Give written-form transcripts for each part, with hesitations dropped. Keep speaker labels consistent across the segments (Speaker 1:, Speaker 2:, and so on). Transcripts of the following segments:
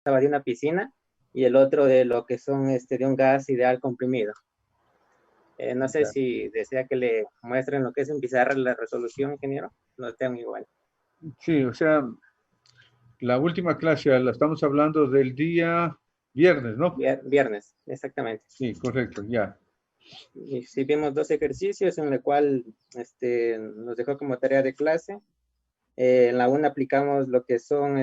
Speaker 1: estaba de una piscina y el otro de lo que son de un gas ideal comprimido. No sé
Speaker 2: Ya.
Speaker 1: si desea que le muestren lo que es en pizarra la resolución, ingeniero. No tengo igual.
Speaker 2: Sí, o sea, la última clase la estamos hablando del día viernes, ¿no?
Speaker 1: Viernes, exactamente.
Speaker 2: Sí, correcto, ya.
Speaker 1: Y sí vimos dos ejercicios en el cual nos dejó como tarea de clase. En la una aplicamos lo que son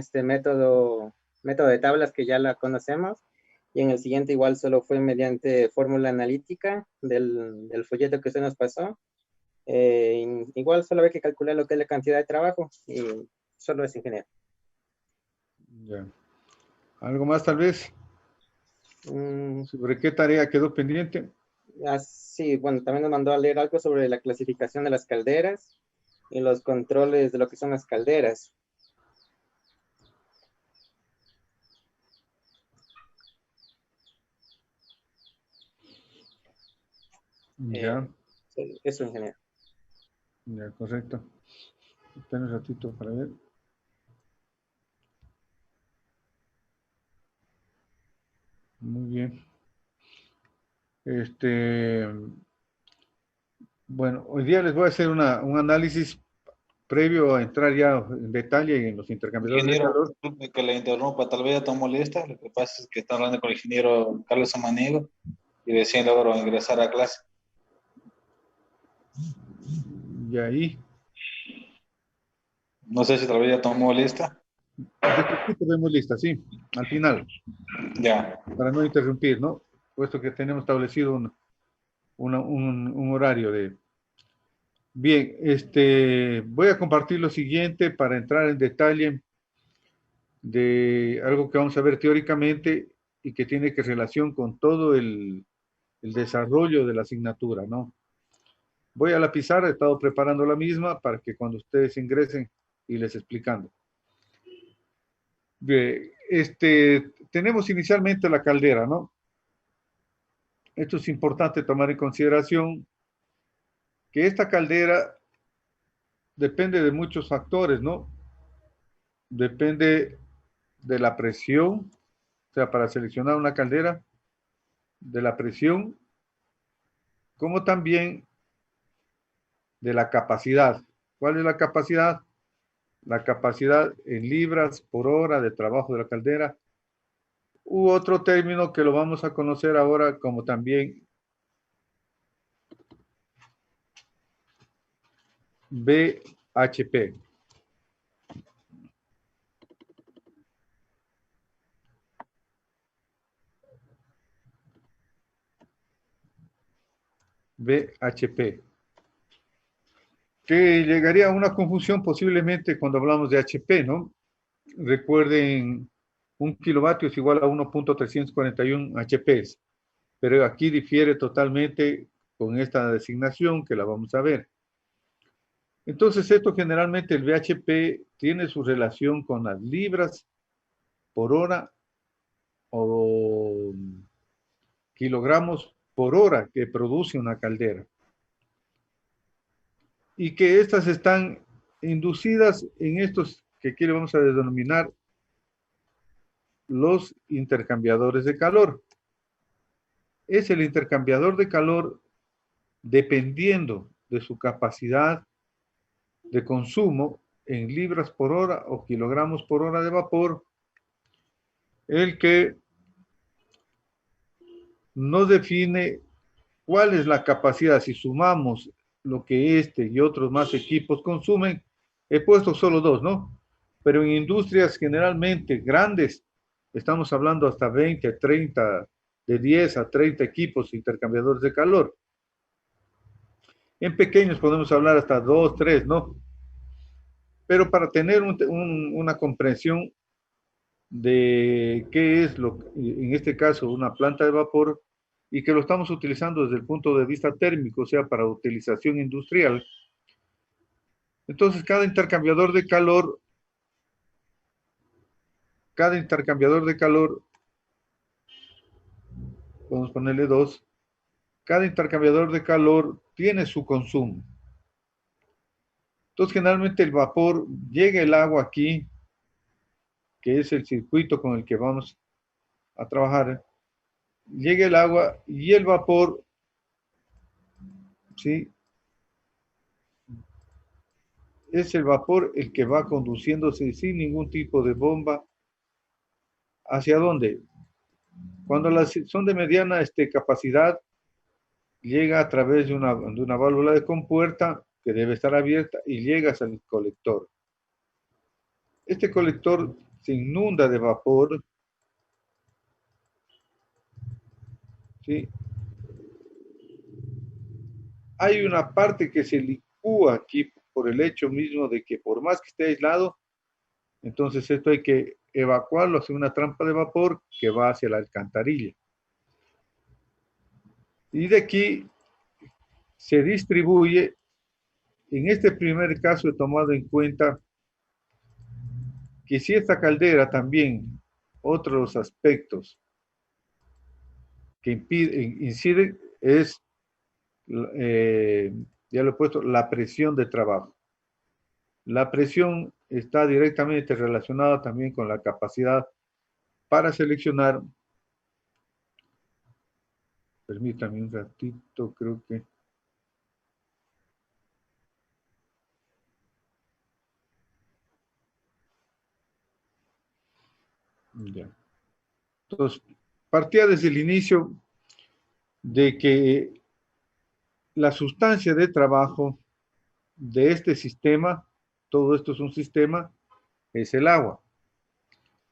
Speaker 1: método de tablas que ya la conocemos, y en el siguiente igual solo fue mediante fórmula analítica del folleto que usted nos pasó. Igual solo hay que calcular lo que es la cantidad de trabajo y solo es ingeniero.
Speaker 2: Ya. ¿Algo más tal vez?
Speaker 1: Mm,
Speaker 2: ¿Sobre qué tarea quedó pendiente?
Speaker 1: sí, bueno, también nos mandó a leer algo sobre la clasificación de las calderas y los controles de lo que son las calderas.
Speaker 2: Ya,
Speaker 1: Sí, eso, ingeniero.
Speaker 2: ya, correcto. Espera un ratito para ver. Muy bien. Este, bueno, hoy día les voy a hacer un análisis previo a entrar ya en detalle en los intercambiadores de
Speaker 3: Ingeniero,
Speaker 2: calor.
Speaker 3: disculpe que le interrumpa, tal vez ya tomó lista. Lo que pasa es que está hablando con el ingeniero Carlos Samaniego y recién logró ingresar a clase.
Speaker 2: Y ahí,
Speaker 3: No sé si tal vez ya tomó lista.
Speaker 2: después tenemos lista, sí, al final,
Speaker 3: Ya.
Speaker 2: para no interrumpir, ¿no? Puesto que tenemos establecido un horario de... Bien, voy a compartir lo siguiente para entrar en detalle de algo que vamos a ver teóricamente y que tiene que relación con todo el desarrollo de la asignatura, ¿no? Voy a la pizarra, he estado preparando la misma para que cuando ustedes ingresen y les explicando. Bien, tenemos inicialmente la caldera, ¿no? Esto es importante tomar en consideración que esta caldera depende de muchos factores, ¿no? Depende de la presión, o sea, para seleccionar una caldera, de la presión, como también de la capacidad. ¿Cuál es la capacidad? La capacidad en libras por hora de trabajo de la caldera, u otro término que lo vamos a conocer ahora como también BHP. BHP. Que llegaría a una confusión posiblemente cuando hablamos de HP, ¿no? Recuerden, un kilovatio es igual a 1.341 HPs, pero aquí difiere totalmente con esta designación que la vamos a ver. Entonces, esto generalmente el BHP tiene su relación con las libras por hora o kilogramos por hora que produce una caldera. Y que estas están inducidas en estos que aquí le vamos a denominar los intercambiadores de calor. Es el intercambiador de calor dependiendo de su capacidad de consumo en libras por hora o kilogramos por hora de vapor, el que nos define cuál es la capacidad. Si sumamos lo que este y otros más equipos consumen, he puesto solo dos, ¿no? Pero en industrias generalmente grandes, estamos hablando hasta 20, 30, de 10 a 30 equipos intercambiadores de calor. En pequeños podemos hablar hasta 2, 3, ¿no? Pero para tener una comprensión de qué es en este caso, una planta de vapor, y que lo estamos utilizando desde el punto de vista térmico, o sea, para utilización industrial. Entonces, cada intercambiador de calor, podemos ponerle dos, cada intercambiador de calor tiene su consumo. Entonces, generalmente el vapor, llega el agua aquí, que es el circuito con el que vamos a trabajar, llega el agua y el vapor, ¿sí? Es el vapor el que va conduciéndose sin ningún tipo de bomba. ¿Hacia dónde? Cuando las son de mediana capacidad, llega a través de una válvula de compuerta que debe estar abierta y llegas al colector. Este colector se inunda de vapor, ¿sí? Hay una parte que se licúa aquí por el hecho mismo de que por más que esté aislado, entonces esto hay que evacuarlo hacia una trampa de vapor que va hacia la alcantarilla. Y de aquí se distribuye. En este primer caso he tomado en cuenta que si esta caldera también, otros aspectos que inciden es, ya lo he puesto, la presión de trabajo. La presión está directamente relacionada también con la capacidad para seleccionar. Permítame un ratito, creo que. Ya. Entonces, partía desde el inicio de que la sustancia de trabajo de este sistema, todo esto es un sistema, es el agua.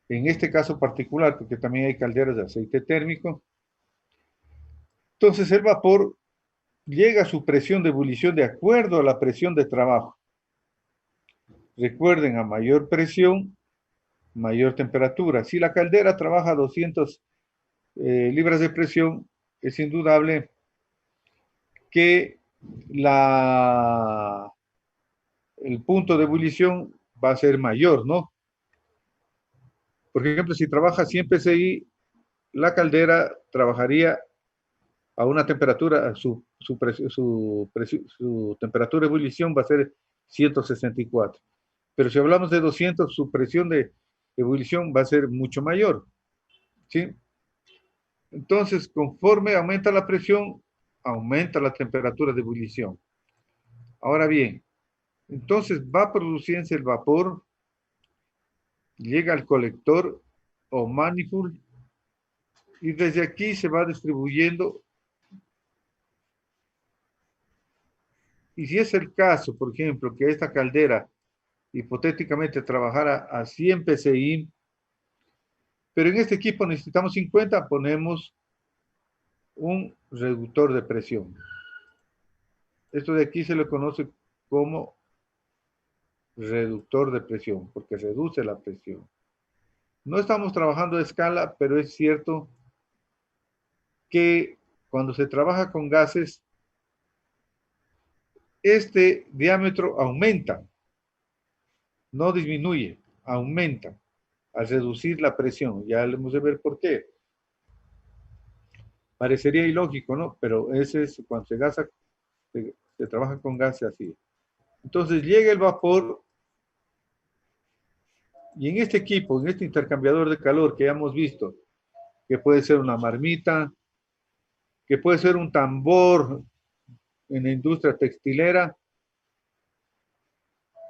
Speaker 2: En este caso particular, porque también hay calderas de aceite térmico, entonces el vapor llega a su presión de ebullición de acuerdo a la presión de trabajo. Recuerden, a mayor presión, mayor temperatura. Si la caldera trabaja a 200 libras de presión, es indudable que el punto de ebullición va a ser mayor, ¿no? Por ejemplo, si trabaja 100 psi, la caldera trabajaría a una temperatura, su temperatura de ebullición va a ser 164. Pero si hablamos de 200, su presión de ebullición va a ser mucho mayor, ¿sí? Entonces, conforme aumenta la presión, aumenta la temperatura de ebullición. Ahora bien, entonces va produciéndose el vapor, llega al colector o manifold y desde aquí se va distribuyendo. Y si es el caso, por ejemplo, que esta caldera hipotéticamente trabajara a 100 psi, pero en este equipo necesitamos 50, ponemos un reductor de presión. Esto de aquí se le conoce como reductor de presión, porque reduce la presión. No estamos trabajando a escala, pero es cierto que cuando se trabaja con gases, este diámetro aumenta, no disminuye, aumenta al reducir la presión. Ya hemos de ver por qué. Parecería ilógico, ¿no? Pero ese es cuando se trabaja con gases así. Entonces llega el vapor y en este equipo, en este intercambiador de calor que ya hemos visto, que puede ser una marmita, que puede ser un tambor en la industria textilera,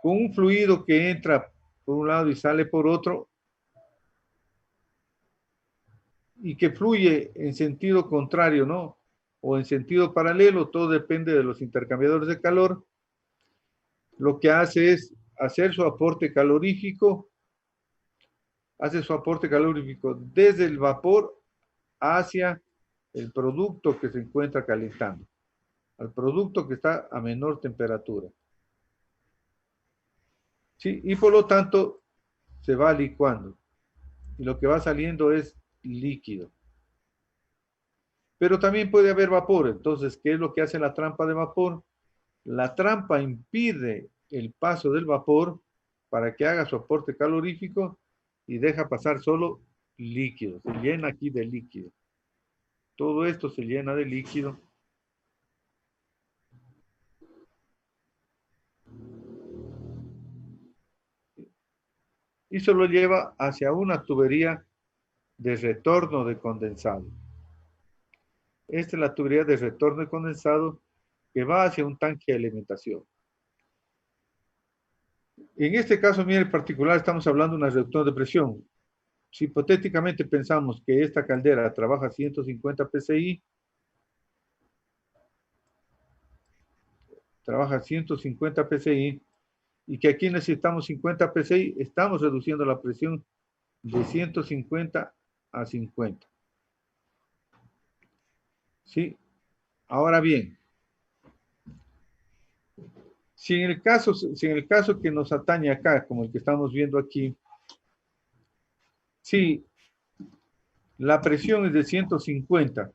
Speaker 2: con un fluido que entra por un lado y sale por otro, y que fluye en sentido contrario, ¿no? O en sentido paralelo, todo depende de los intercambiadores de calor. Lo que hace es hacer su aporte calorífico, desde el vapor hacia el producto que se encuentra calentando, al producto que está a menor temperatura. ¿Sí? Y por lo tanto se va licuando y lo que va saliendo es líquido. Pero también puede haber vapor. Entonces, ¿qué es lo que hace la trampa de vapor? La trampa impide el paso del vapor para que haga su aporte calorífico y deja pasar solo líquido. Se llena aquí de líquido. Todo esto se llena de líquido. y se lo lleva hacia una tubería de retorno de condensado. Esta es la tubería de retorno de condensado que va hacia un tanque de alimentación. En este caso, mire, en particular, estamos hablando de una reducción de presión. Si hipotéticamente pensamos que esta caldera trabaja 150 psi, y que aquí necesitamos 50 psi, estamos reduciendo la presión de 150 a 50. ¿Sí? Ahora bien, si en el caso que nos atañe acá, como el que estamos viendo aquí, si la presión es de 150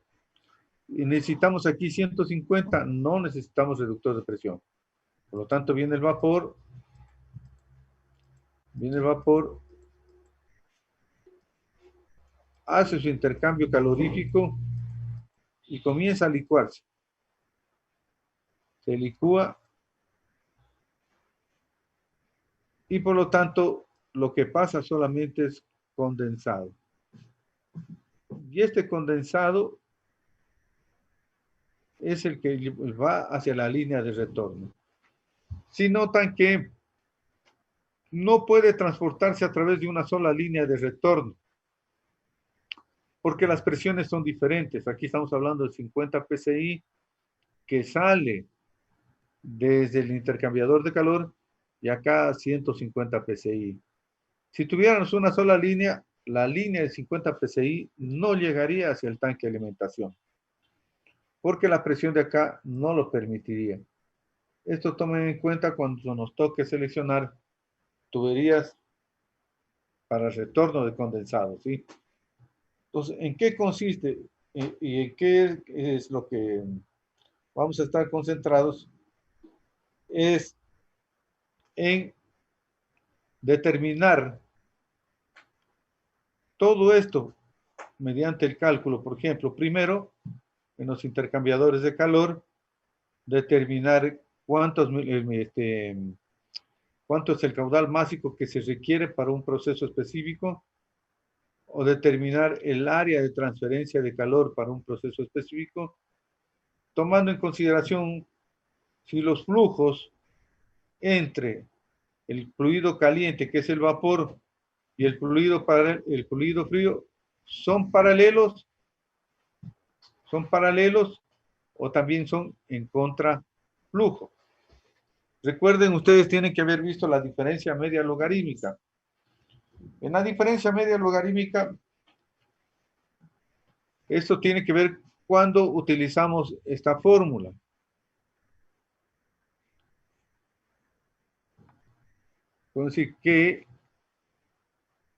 Speaker 2: y necesitamos aquí 150, no necesitamos reductor de presión. Por lo tanto, viene el vapor, hace su intercambio calorífico y comienza a licuarse. Se licúa y por lo tanto lo que pasa solamente es condensado. Y este condensado es el que va hacia la línea de retorno. Si notan que no puede transportarse a través de una sola línea de retorno, porque las presiones son diferentes. Aquí estamos hablando de 50 psi que sale desde el intercambiador de calor y acá 150 psi. Si tuviéramos una sola línea, la línea de 50 psi no llegaría hacia el tanque de alimentación, porque la presión de acá no lo permitiría. Esto tomen en cuenta cuando nos toque seleccionar tuberías para retorno de condensado, ¿sí? Entonces, ¿en qué consiste y en qué es lo que vamos a estar concentrados? Es en determinar todo esto mediante el cálculo. Por ejemplo, primero, en los intercambiadores de calor, determinar cuánto es el caudal másico que se requiere para un proceso específico, o determinar el área de transferencia de calor para un proceso específico, tomando en consideración si los flujos entre el fluido caliente, que es el vapor, y el fluido frío son paralelos o también son en contraflujo. Recuerden, ustedes tienen que haber visto la diferencia media logarítmica. En la diferencia media logarítmica, esto tiene que ver cuando utilizamos esta fórmula. Podemos decir que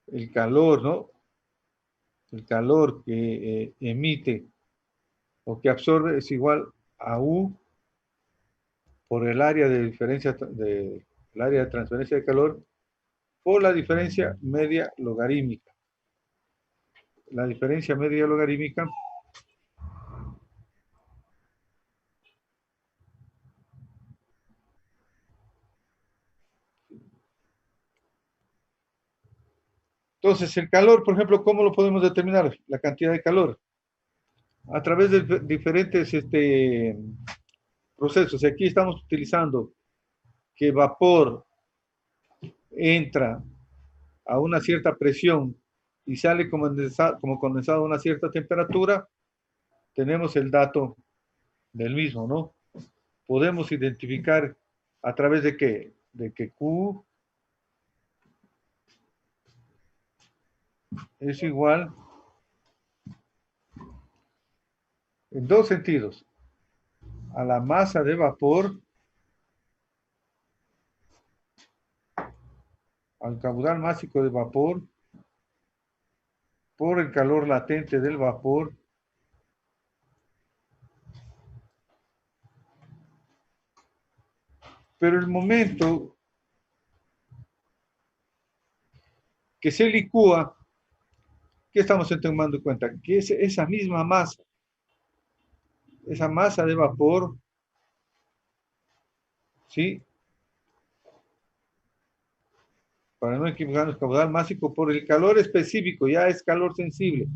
Speaker 2: el calor, ¿no? El calor que emite o que absorbe es igual a U por el área de diferencia el área de transferencia de calor por la diferencia media logarítmica. La diferencia media logarítmica entonces el calor, por ejemplo, ¿cómo lo podemos determinar? La cantidad de calor a través de diferentes procesos. Aquí estamos utilizando que vapor entra a una cierta presión y sale como condensado a una cierta temperatura. Tenemos el dato del mismo, ¿no? Podemos identificar a través de qué, de que Q es igual en dos sentidos, a la masa de vapor, al caudal másico de vapor, por el calor latente del vapor, pero el momento que se licúa, ¿qué estamos tomando en cuenta? Que es esa misma masa, esa masa de vapor, ¿sí? para no equivocarnos, caudal másico por el calor específico, ya es calor sensible,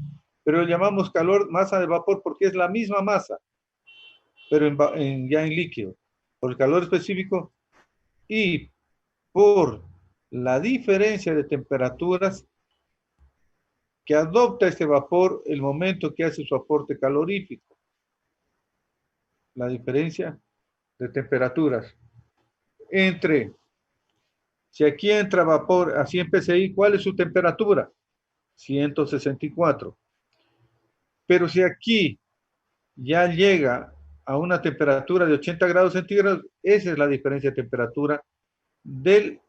Speaker 2: pero lo llamamos calor, masa de vapor porque es la misma masa, pero ya en líquido, por el calor específico y por la diferencia de temperaturas que adopta este vapor el momento que hace su aporte calorífico. La diferencia de temperaturas entre, si aquí entra vapor a 100 psi, ¿cuál es su temperatura? 164. Pero si aquí ya llega a una temperatura de 80 grados centígrados, esa es la diferencia de temperatura del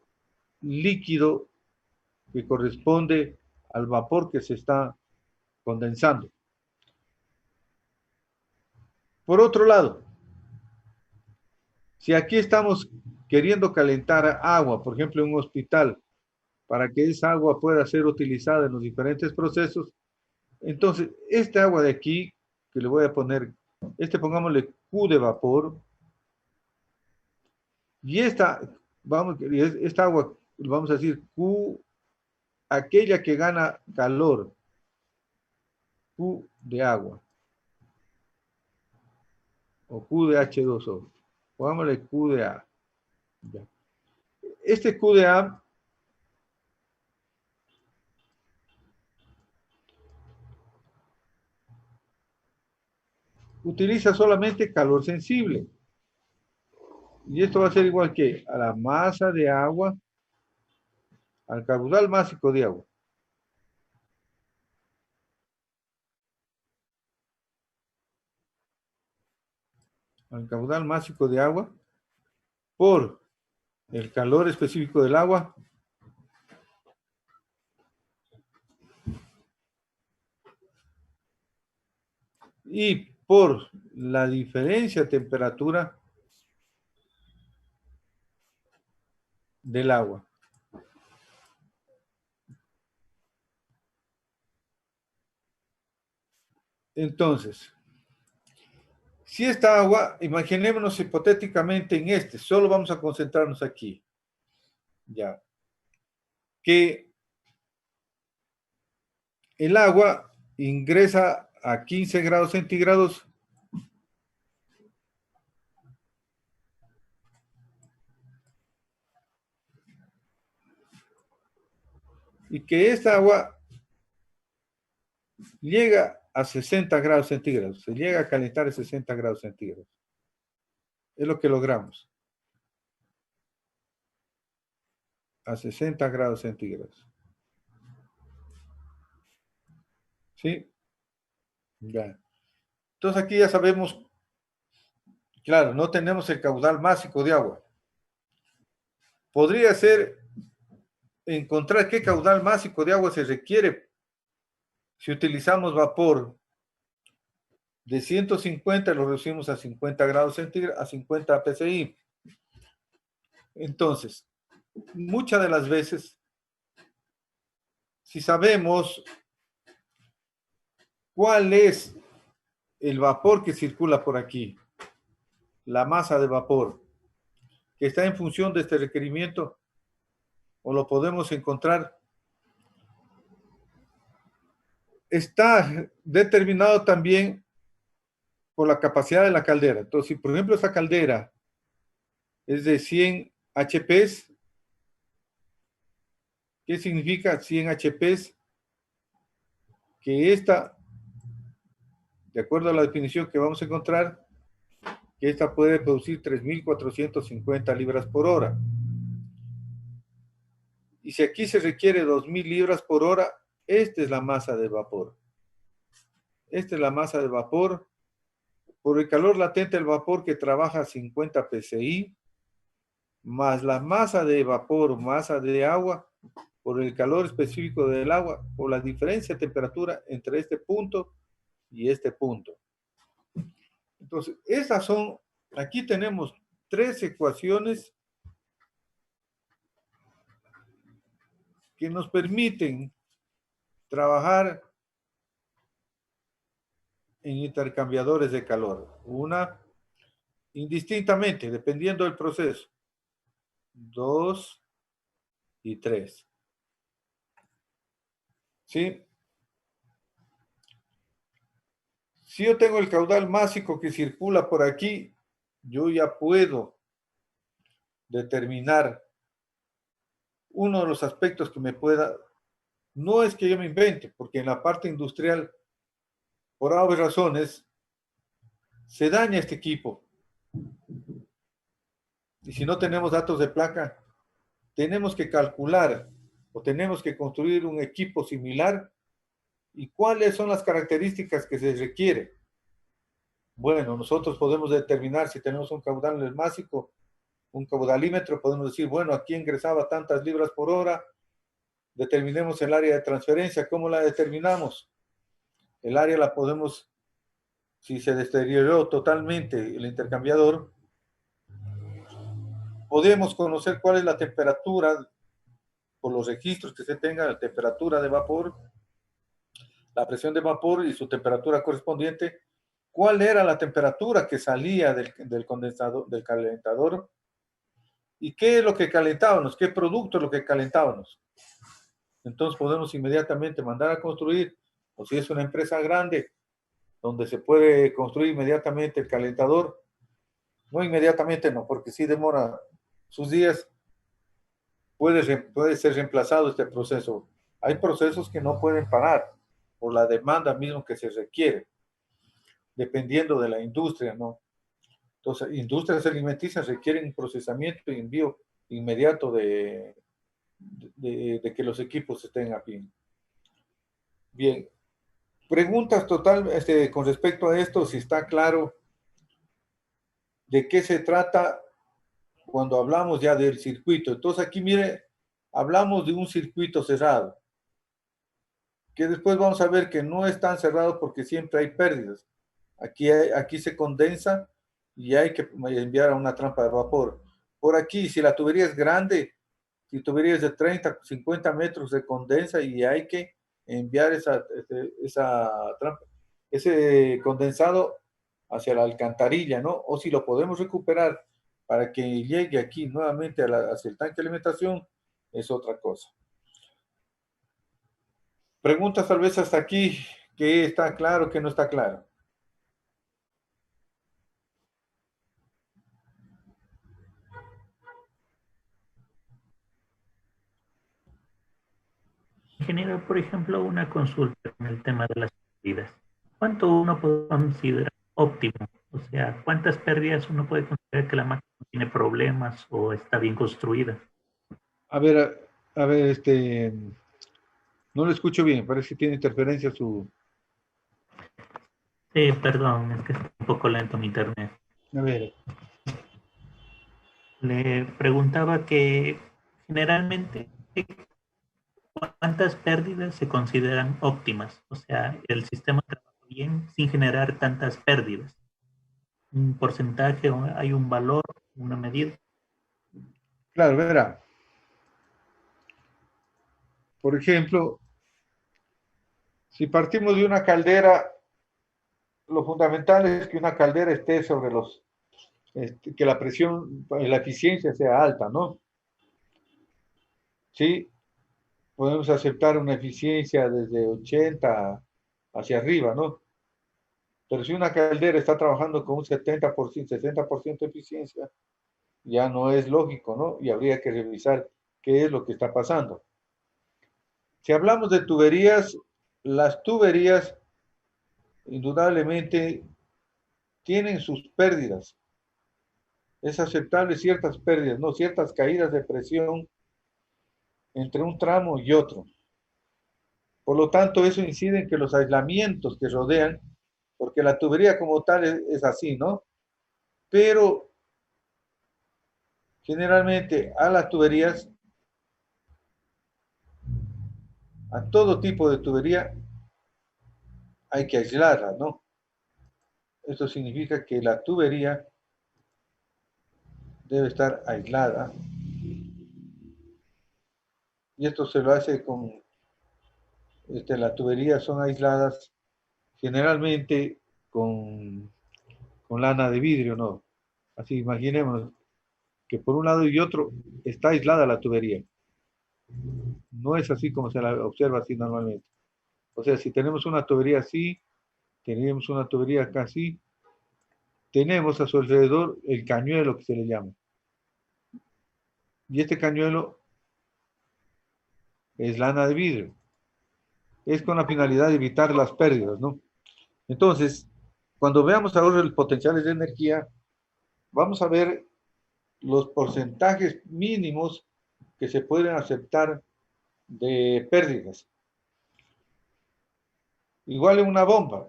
Speaker 2: líquido que corresponde al vapor que se está condensando. Por otro lado, si aquí estamos queriendo calentar agua, por ejemplo, en un hospital, para que esa agua pueda ser utilizada en los diferentes procesos, entonces esta agua de aquí, que le voy a poner, pongámosle Q de vapor, y esta agua, vamos a decir Q, aquella que gana calor, Q de agua, o Q de H2O, pongámosle Q de A. Ya. Este Q de A utiliza solamente calor sensible. Y esto va a ser igual que a la masa de agua, al caudal másico de agua. Al caudal másico de agua por el calor específico del agua y por la diferencia de temperatura del agua. Entonces, si esta agua, imaginémonos hipotéticamente en solo vamos a concentrarnos aquí, ya, que el agua ingresa a 15 grados centígrados y que esta agua llega a 60 grados centígrados, se llega a calentar a 60 grados centígrados. Es lo que logramos. A 60 grados centígrados. ¿Sí? Ya. Entonces aquí ya sabemos, claro, no tenemos el caudal másico de agua. Podría ser encontrar qué caudal másico de agua se requiere si utilizamos vapor de 150, lo reducimos a 50 grados centígrados, a 50 psi. Entonces, muchas de las veces, si sabemos cuál es el vapor que circula por aquí, la masa de vapor, que está en función de este requerimiento, o lo podemos encontrar, está determinado también por la capacidad de la caldera. Entonces, si por ejemplo esa caldera es de 100 HPs, ¿qué significa 100 HPs? Que esta, de acuerdo a la definición que vamos a encontrar, que esta puede producir 3.450 libras por hora. Y si aquí se requiere 2.000 libras por hora, esta es la masa de vapor. Esta es la masa de vapor por el calor latente del vapor que trabaja a 50 psi, más la masa de vapor, masa de agua, por el calor específico del agua, o la diferencia de temperatura entre este punto y este punto. Entonces, esas son, aquí tenemos 3 ecuaciones que nos permiten trabajar en intercambiadores de calor. Una, indistintamente, dependiendo del proceso. 2 y 3. ¿sí? Si yo tengo el caudal másico que circula por aquí, yo ya puedo determinar uno de los aspectos que me pueda, no es que yo me invente, porque en la parte industrial, por obvias razones, se daña este equipo. Y si no tenemos datos de placa, tenemos que calcular o tenemos que construir un equipo similar. ¿Y cuáles son las características que se requiere? Bueno, nosotros podemos determinar si tenemos un caudal másico, un caudalímetro, podemos decir, bueno, aquí ingresaba tantas libras por hora, determinemos el área de transferencia. ¿Cómo la determinamos? El área la podemos, si se deterioró totalmente el intercambiador, podemos conocer cuál es la temperatura, por los registros que se tenga, la temperatura de vapor, la presión de vapor y su temperatura correspondiente, cuál era la temperatura que salía del condensador, del calentador, y qué es lo que calentábamos, qué producto es lo que calentábamos. Entonces podemos inmediatamente mandar a construir, o si es una empresa grande, donde se puede construir inmediatamente el calentador. No inmediatamente, no, porque sí demora sus días, puede ser reemplazado este proceso. Hay procesos que no pueden parar por la demanda mismo que se requiere, dependiendo de la industria, ¿no? Entonces, industrias alimenticias requieren procesamiento y envío inmediato de que los equipos estén a fin. Bien, preguntas total con respecto a esto, si está claro de qué se trata cuando hablamos ya del circuito. Entonces aquí, mire, hablamos de un circuito cerrado, que después vamos a ver que no es tan cerrado porque siempre hay pérdidas. Aquí se condensa y hay que enviar a una trampa de vapor. Por aquí, si la tubería es grande, si tubería es de 30, 50 metros, se condensa y hay que enviar esa trampa, ese condensado hacia la alcantarilla, ¿no? O si lo podemos recuperar para que llegue aquí nuevamente hacia el tanque de alimentación, es otra cosa. Preguntas tal vez hasta aquí, ¿qué está claro, qué no está claro?
Speaker 4: Ingeniero, por ejemplo, una consulta en el tema de las pérdidas. ¿Cuánto uno puede considerar óptimo? O sea, ¿cuántas pérdidas uno puede considerar que la máquina no tiene problemas o está bien construida?
Speaker 2: A ver, no lo escucho bien, parece que tiene interferencia su...
Speaker 4: Sí, perdón, es que está un poco lento mi internet.
Speaker 2: A ver.
Speaker 4: Le preguntaba que generalmente cuántas pérdidas se consideran óptimas. O sea, el sistema trabaja bien sin generar tantas pérdidas. Un porcentaje, hay un valor, una medida.
Speaker 2: Claro, verá. Por ejemplo, si partimos de una caldera, lo fundamental es que una caldera esté sobre que la presión, la eficiencia sea alta, ¿no? Sí, podemos aceptar una eficiencia desde 80 hacia arriba, ¿no? Pero si una caldera está trabajando con un 70%, 60% de eficiencia, ya no es lógico, ¿no? Y habría que revisar qué es lo que está pasando. Si hablamos de tuberías, las tuberías indudablemente tienen sus pérdidas. Es aceptable ciertas pérdidas, ¿no? Ciertas caídas de presión entre un tramo y otro. Por lo tanto, eso incide en que los aislamientos que rodean, porque la tubería como tal es así, ¿no? Pero generalmente a las tuberías, a todo tipo de tubería, hay que aislarla, ¿no? Esto significa que la tubería debe estar aislada. Y esto se lo hace con, las tuberías son aisladas generalmente con lana de vidrio, ¿no? Así imaginemos que por un lado y otro está aislada la tubería. No es así como se la observa así normalmente. O sea, si tenemos una tubería así, tenemos una tubería acá así, tenemos a su alrededor el cañuelo que se le llama. Y este cañuelo es lana de vidrio. Es con la finalidad de evitar las pérdidas, ¿no? Entonces, cuando veamos ahora los potenciales de energía, vamos a ver los porcentajes mínimos que se pueden aceptar de pérdidas. Igual en una bomba.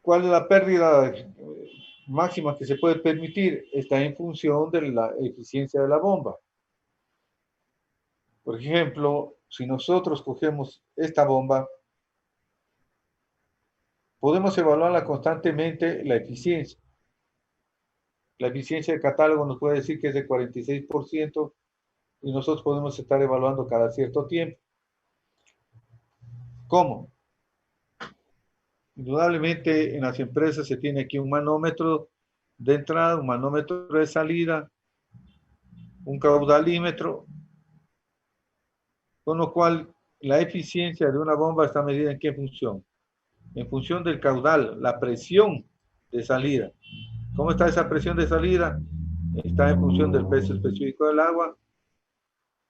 Speaker 2: ¿Cuál es la pérdida máxima que se puede permitir? Está en función de la eficiencia de la bomba. Por ejemplo, si nosotros cogemos esta bomba, podemos evaluarla constantemente la eficiencia. La eficiencia del catálogo nos puede decir que es de 46% y nosotros podemos estar evaluando cada cierto tiempo. ¿Cómo? Indudablemente en las empresas se tiene aquí un manómetro de entrada, un manómetro de salida, un caudalímetro, con lo cual la eficiencia de una bomba está medida en qué función. En función del caudal, la presión de salida. ¿Cómo está esa presión de salida? Está en función del peso específico del agua.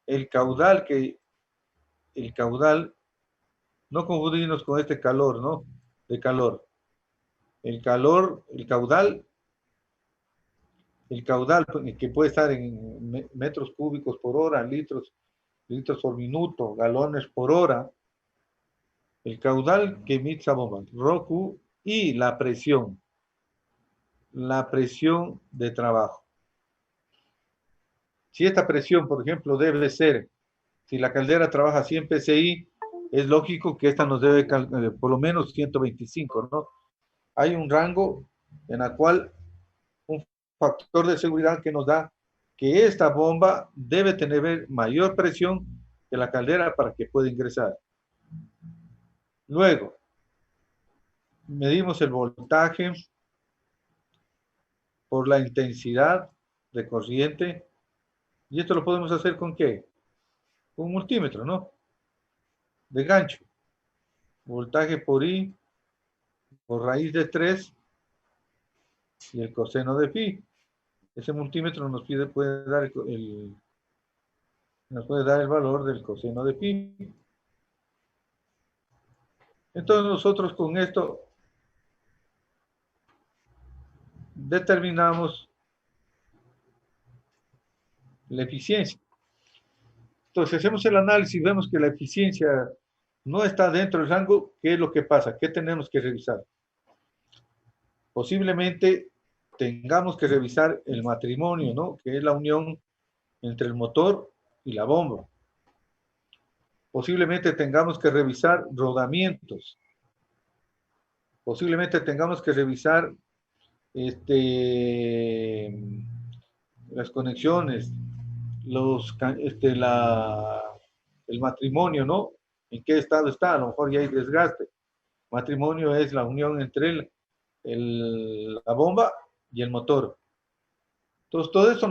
Speaker 2: El caudal, no confundirnos con este calor, ¿no? De calor. El caudal que puede estar en metros cúbicos por hora, litros por minuto, galones por hora. El caudal que emite esa bomba, ρQ, y la presión de trabajo. Si esta presión, por ejemplo, debe ser, si la caldera trabaja 100 psi, es lógico que esta nos debe por lo menos 125, ¿no? Hay un rango en el cual un factor de seguridad que nos da que esta bomba debe tener mayor presión que la caldera para que pueda ingresar. Luego, medimos el voltaje por la intensidad de corriente. ¿Y esto lo podemos hacer con qué? Con un multímetro, ¿no? De gancho. Voltaje por I por raíz de 3 y el coseno de phi. Ese multímetro nos puede dar el valor del coseno de phi. Entonces nosotros con esto determinamos la eficiencia. Entonces, si hacemos el análisis y vemos que la eficiencia no está dentro del rango, ¿qué es lo que pasa? ¿Qué tenemos que revisar? Posiblemente tengamos que revisar el matrimonio, ¿no? Que es la unión entre el motor y la bomba. Posiblemente tengamos que revisar rodamientos. Posiblemente tengamos que revisar las conexiones, el matrimonio, ¿no? ¿En qué estado está? A lo mejor ya hay desgaste. Matrimonio es la unión entre la bomba y el motor. Entonces, todo esto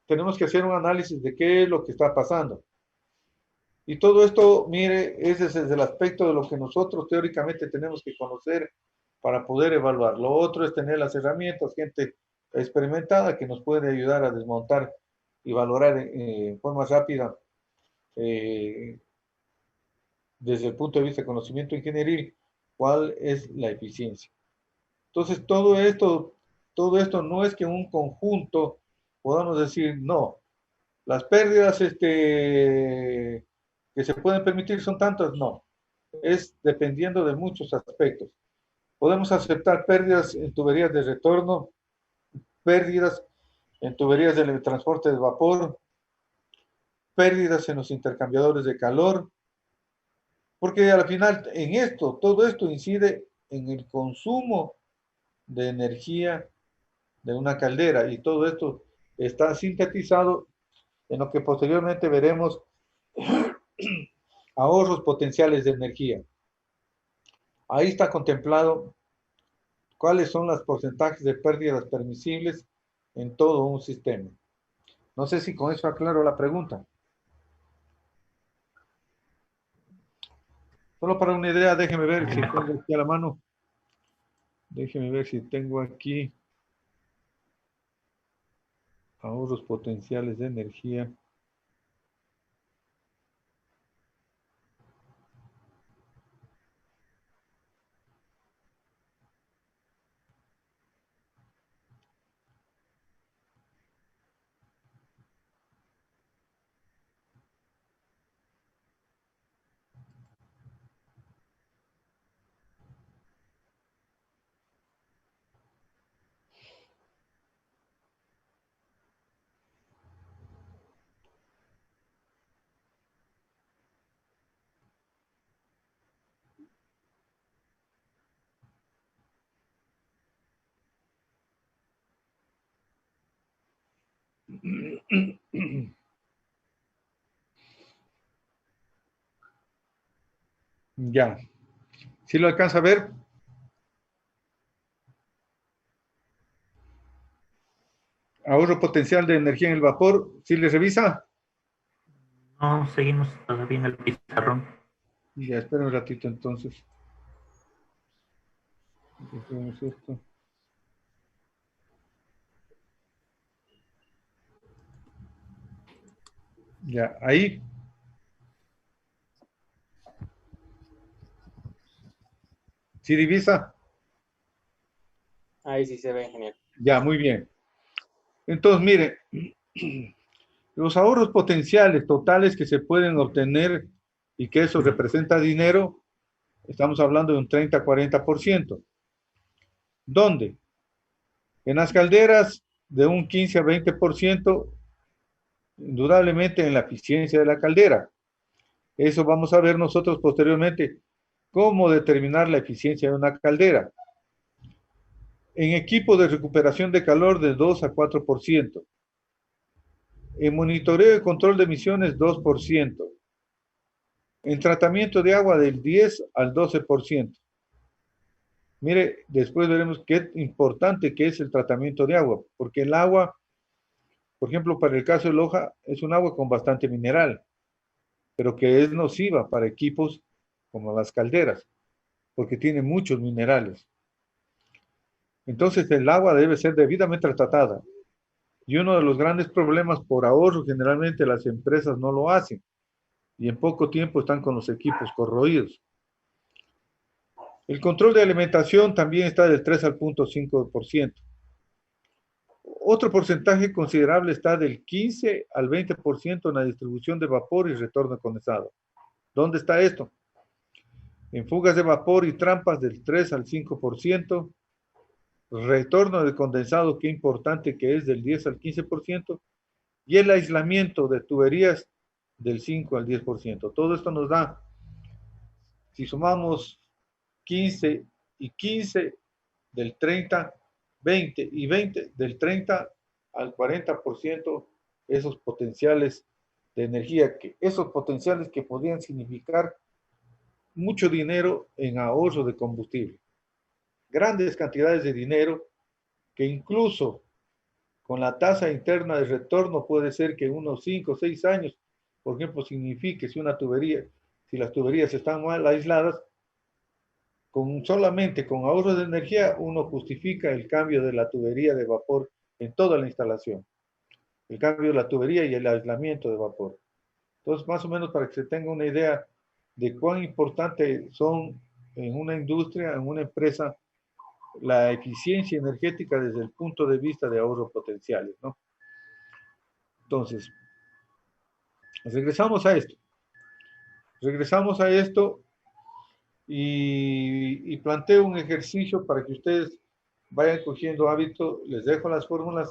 Speaker 2: tenemos que hacer un análisis de qué es lo que está pasando. Y todo esto, mire, es desde el aspecto de lo que nosotros teóricamente tenemos que conocer para poder evaluar. Lo otro es tener las herramientas, gente experimentada que nos puede ayudar a desmontar y valorar en forma rápida desde el punto de vista de conocimiento ingenieril cuál es la eficiencia. Entonces, todo esto no es que en un conjunto podamos decir, no, las pérdidas que se pueden permitir son tantas, no. Es dependiendo de muchos aspectos. Podemos aceptar pérdidas en tuberías de retorno, pérdidas en tuberías de transporte de vapor, pérdidas en los intercambiadores de calor, porque al final todo esto incide en el consumo de energía de una caldera y todo esto está sintetizado en lo que posteriormente veremos ahorros potenciales de energía. Ahí está contemplado cuáles son los porcentajes de pérdidas permisibles en todo un sistema. No sé si con eso aclaro la pregunta. Solo para una idea, déjeme ver si
Speaker 4: Mejor.
Speaker 2: tengo aquí a la mano. Déjeme ver si tengo aquí ahorros potenciales de energía. Ya. ¿Sí lo alcanza a ver? Ahorro potencial de energía en el vapor. ¿Sí le revisa?
Speaker 4: No, seguimos todavía en el pizarrón.
Speaker 2: Ya, espera un ratito entonces. Dejemos esto. Ya, ahí. ¿Sí divisa?
Speaker 1: Ahí sí se ve, ingeniero.
Speaker 2: Ya, muy bien. Entonces, mire, los ahorros potenciales totales que se pueden obtener y que eso representa dinero, estamos hablando de un 30-40%. ¿Dónde? En las calderas de un 15 a 20%, indudablemente en la eficiencia de la caldera. Eso vamos a ver nosotros posteriormente, cómo determinar la eficiencia de una caldera. En equipo de recuperación de calor de 2 a 4%. En monitoreo y control de emisiones 2%. En tratamiento de agua del 10 al 12%. Mire, después veremos qué importante que es el tratamiento de agua, porque el agua, por ejemplo, para el caso de Loja, es un agua con bastante mineral, pero que es nociva para equipos como las calderas, porque tiene muchos minerales. Entonces el agua debe ser debidamente tratada. Y uno de los grandes problemas por ahorro, generalmente las empresas no lo hacen y en poco tiempo están con los equipos corroídos. El control de alimentación también está del 3 al 0.5%. Otro porcentaje considerable está del 15 al 20% en la distribución de vapor y retorno condensado. ¿Dónde está esto? En fugas de vapor y trampas del 3 al 5%, retorno de condensado, qué importante que es, del 10 al 15%, y el aislamiento de tuberías del 5 al 10%. Todo esto nos da, si sumamos 15 y 15, del 30, 20 y 20, del 30 al 40%, esos potenciales de energía, esos potenciales que podrían significar mucho dinero en ahorro de combustible. Grandes cantidades de dinero que incluso con la tasa interna de retorno puede ser que unos 5 o 6 años, por ejemplo, signifique si una tubería, si las tuberías están mal aisladas, solamente con ahorro de energía uno justifica el cambio de la tubería de vapor en toda la instalación. El cambio de la tubería y el aislamiento de vapor. Entonces, más o menos para que se tenga una idea de cuán importante son en una industria, en una empresa, la eficiencia energética desde el punto de vista de ahorros potenciales, ¿no? Entonces, regresamos a esto. Regresamos a esto y planteo un ejercicio para que ustedes vayan cogiendo hábito. Les dejo las fórmulas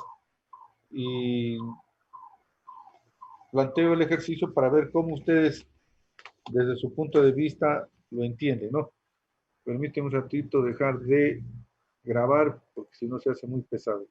Speaker 2: y planteo el ejercicio para ver cómo ustedes, desde su punto de vista, lo entienden, ¿no? Permíteme un ratito dejar de grabar, porque si no se hace muy pesado.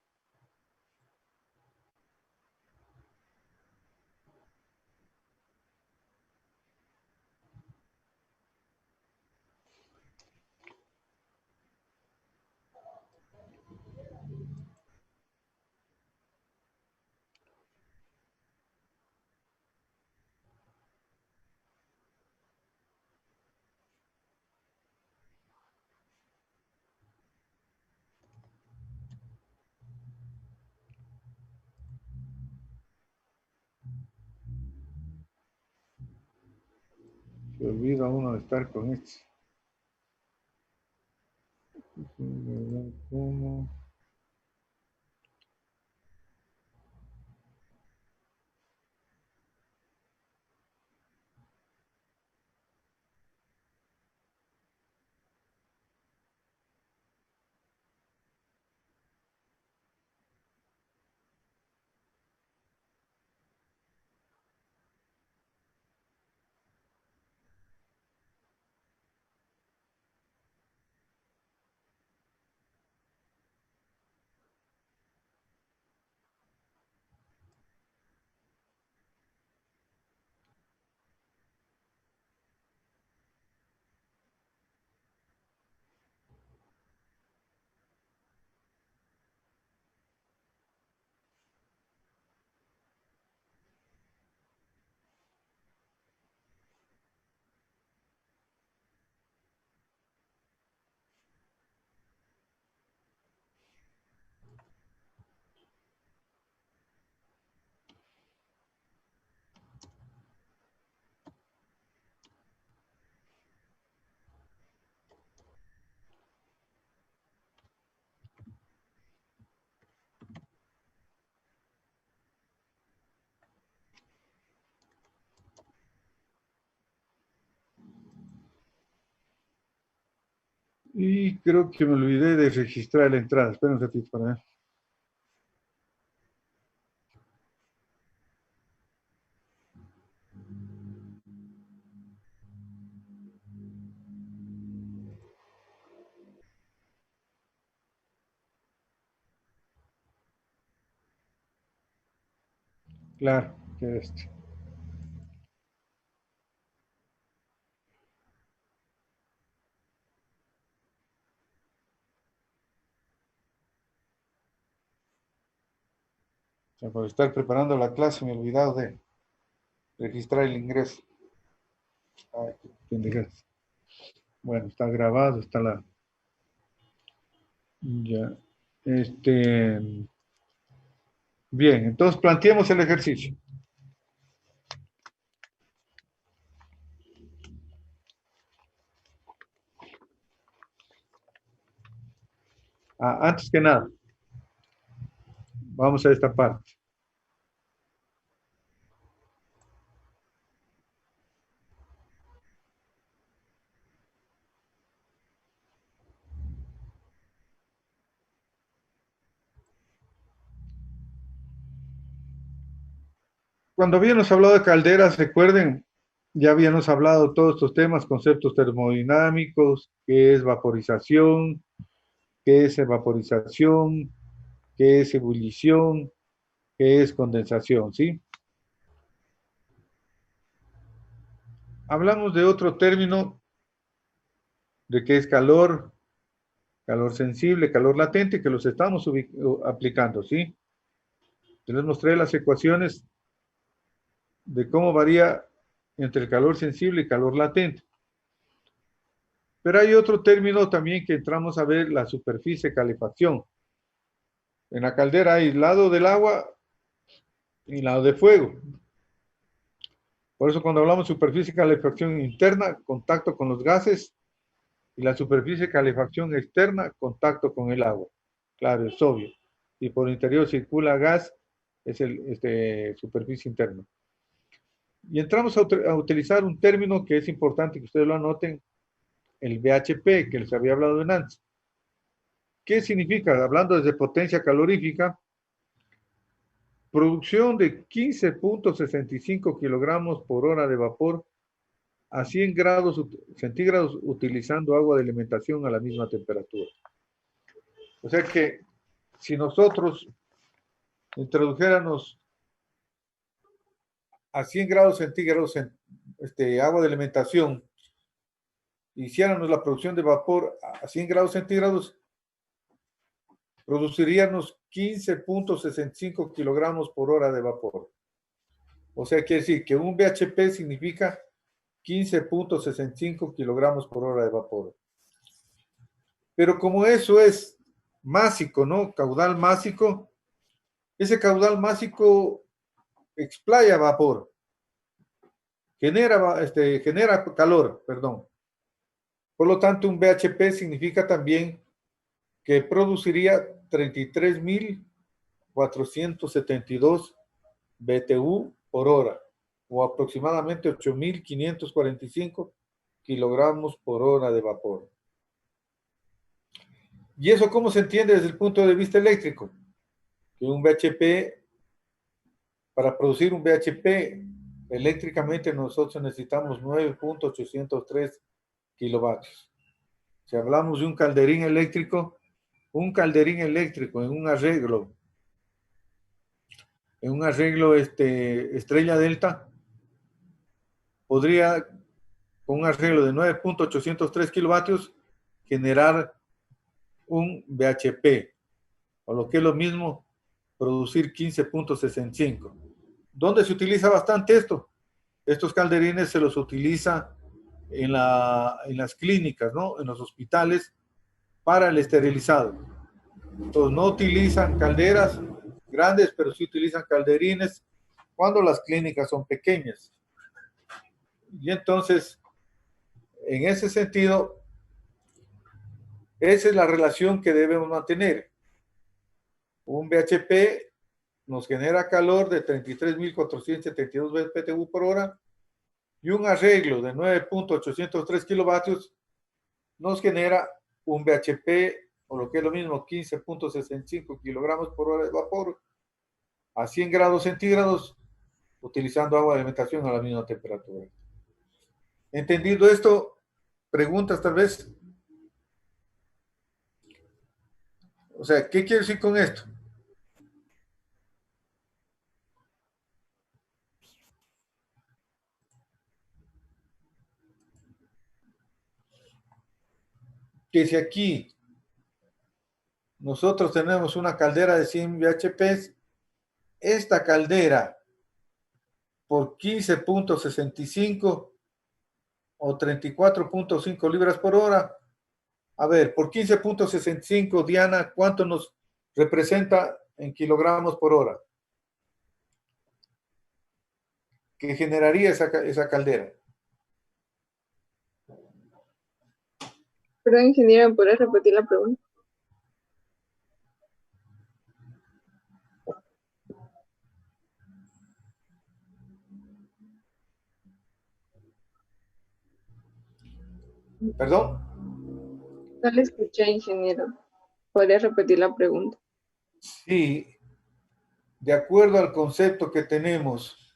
Speaker 2: Se olvida uno de estar con esto. ¿Cómo? Y creo que me olvidé de registrar la entrada. Espera un ratito para ver. Claro, que este. O sea, por estar preparando la clase me he olvidado de registrar el ingreso. Ay, qué pendejadas. Bueno, está grabado, está la... Ya. Bien, entonces planteemos el ejercicio. Antes que nada, vamos a esta parte. Cuando habíamos hablado de calderas, recuerden, ya habíamos hablado de todos estos temas, conceptos termodinámicos, qué es vaporización, qué es evaporización, qué es ebullición, qué es condensación, ¿sí? Hablamos de otro término, de qué es calor, calor sensible, calor latente, que los estamos aplicando, ¿sí? Yo les mostré las ecuaciones de cómo varía entre el calor sensible y calor latente. Pero hay otro término también que entramos a ver, la superficie calefacción. En la caldera hay lado del agua y lado de fuego. Por eso cuando hablamos de superficie calefacción interna, contacto con los gases, y la superficie calefacción externa, contacto con el agua. Claro, es obvio. Si por el interior circula gas, es superficie interna. Y entramos a utilizar un término que es importante que ustedes lo anoten, el VHP, que les había hablado en antes. ¿Qué significa? Hablando desde potencia calorífica, producción de 15.65 kilogramos por hora de vapor a 100 grados centígrados utilizando agua de alimentación a la misma temperatura. O sea que si nosotros introdujéramos a 100 grados centígrados en agua de alimentación, hiciéramos la producción de vapor a 100 grados centígrados, produciríamos 15.65 kilogramos por hora de vapor. O sea, quiere decir que un VHP significa 15.65 kilogramos por hora de vapor. Pero como eso es másico, ¿no? Caudal másico, ese caudal másico explaya vapor. genera calor, perdón. Por lo tanto, un BHP significa también que produciría 33.472 BTU por hora, o aproximadamente 8.545 kilogramos por hora de vapor. ¿Y eso cómo se entiende desde el punto de vista eléctrico? Que un BHP, para producir un BHP, eléctricamente nosotros necesitamos 9.803 kilovatios. Si hablamos de un calderín eléctrico en un arreglo estrella delta, podría, con un arreglo de 9.803 kilovatios, generar un BHP, o lo que es lo mismo, producir 15.65. ¿Dónde se utiliza bastante esto? Estos calderines se los utiliza en las clínicas, ¿no? En los hospitales para el esterilizado. Entonces no utilizan calderas grandes, pero sí utilizan calderines cuando las clínicas son pequeñas. Y entonces, en ese sentido, esa es la relación que debemos mantener. Un BHP nos genera calor de 33.472 BTU por hora y un arreglo de 9.803 kilovatios nos genera un BHP, o lo que es lo mismo, 15.65 kilogramos por hora de vapor a 100 grados centígrados, utilizando agua de alimentación a la misma temperatura. Entendido esto, preguntas tal vez. O sea, ¿qué quiero decir con esto? Que si aquí nosotros tenemos una caldera de 100 BHPs, esta caldera por 15.65 o 34.5 libras por hora, a ver, por 15.65, Diana, ¿cuánto nos representa en kilogramos por hora que generaría esa caldera?
Speaker 5: Perdón, ingeniero, ¿puedes repetir la pregunta?
Speaker 2: ¿Perdón?
Speaker 5: No le escuché, ingeniero. ¿Podrías repetir la pregunta?
Speaker 2: Sí, de acuerdo al concepto que tenemos,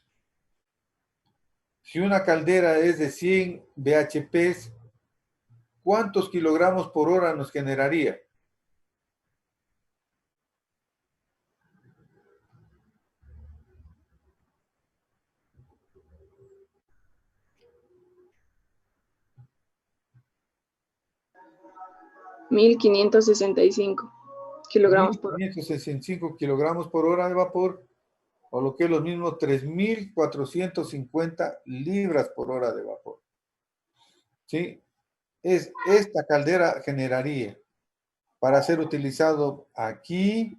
Speaker 2: si una caldera es de 100 BHPs, ¿cuántos kilogramos por hora nos generaría?
Speaker 5: $1.565 kilogramos por hora.
Speaker 2: 1.565 kilogramos por hora de vapor, o lo que es lo mismo, 3.450 libras por hora de vapor. ¿Sí? Esta caldera generaría para ser utilizado aquí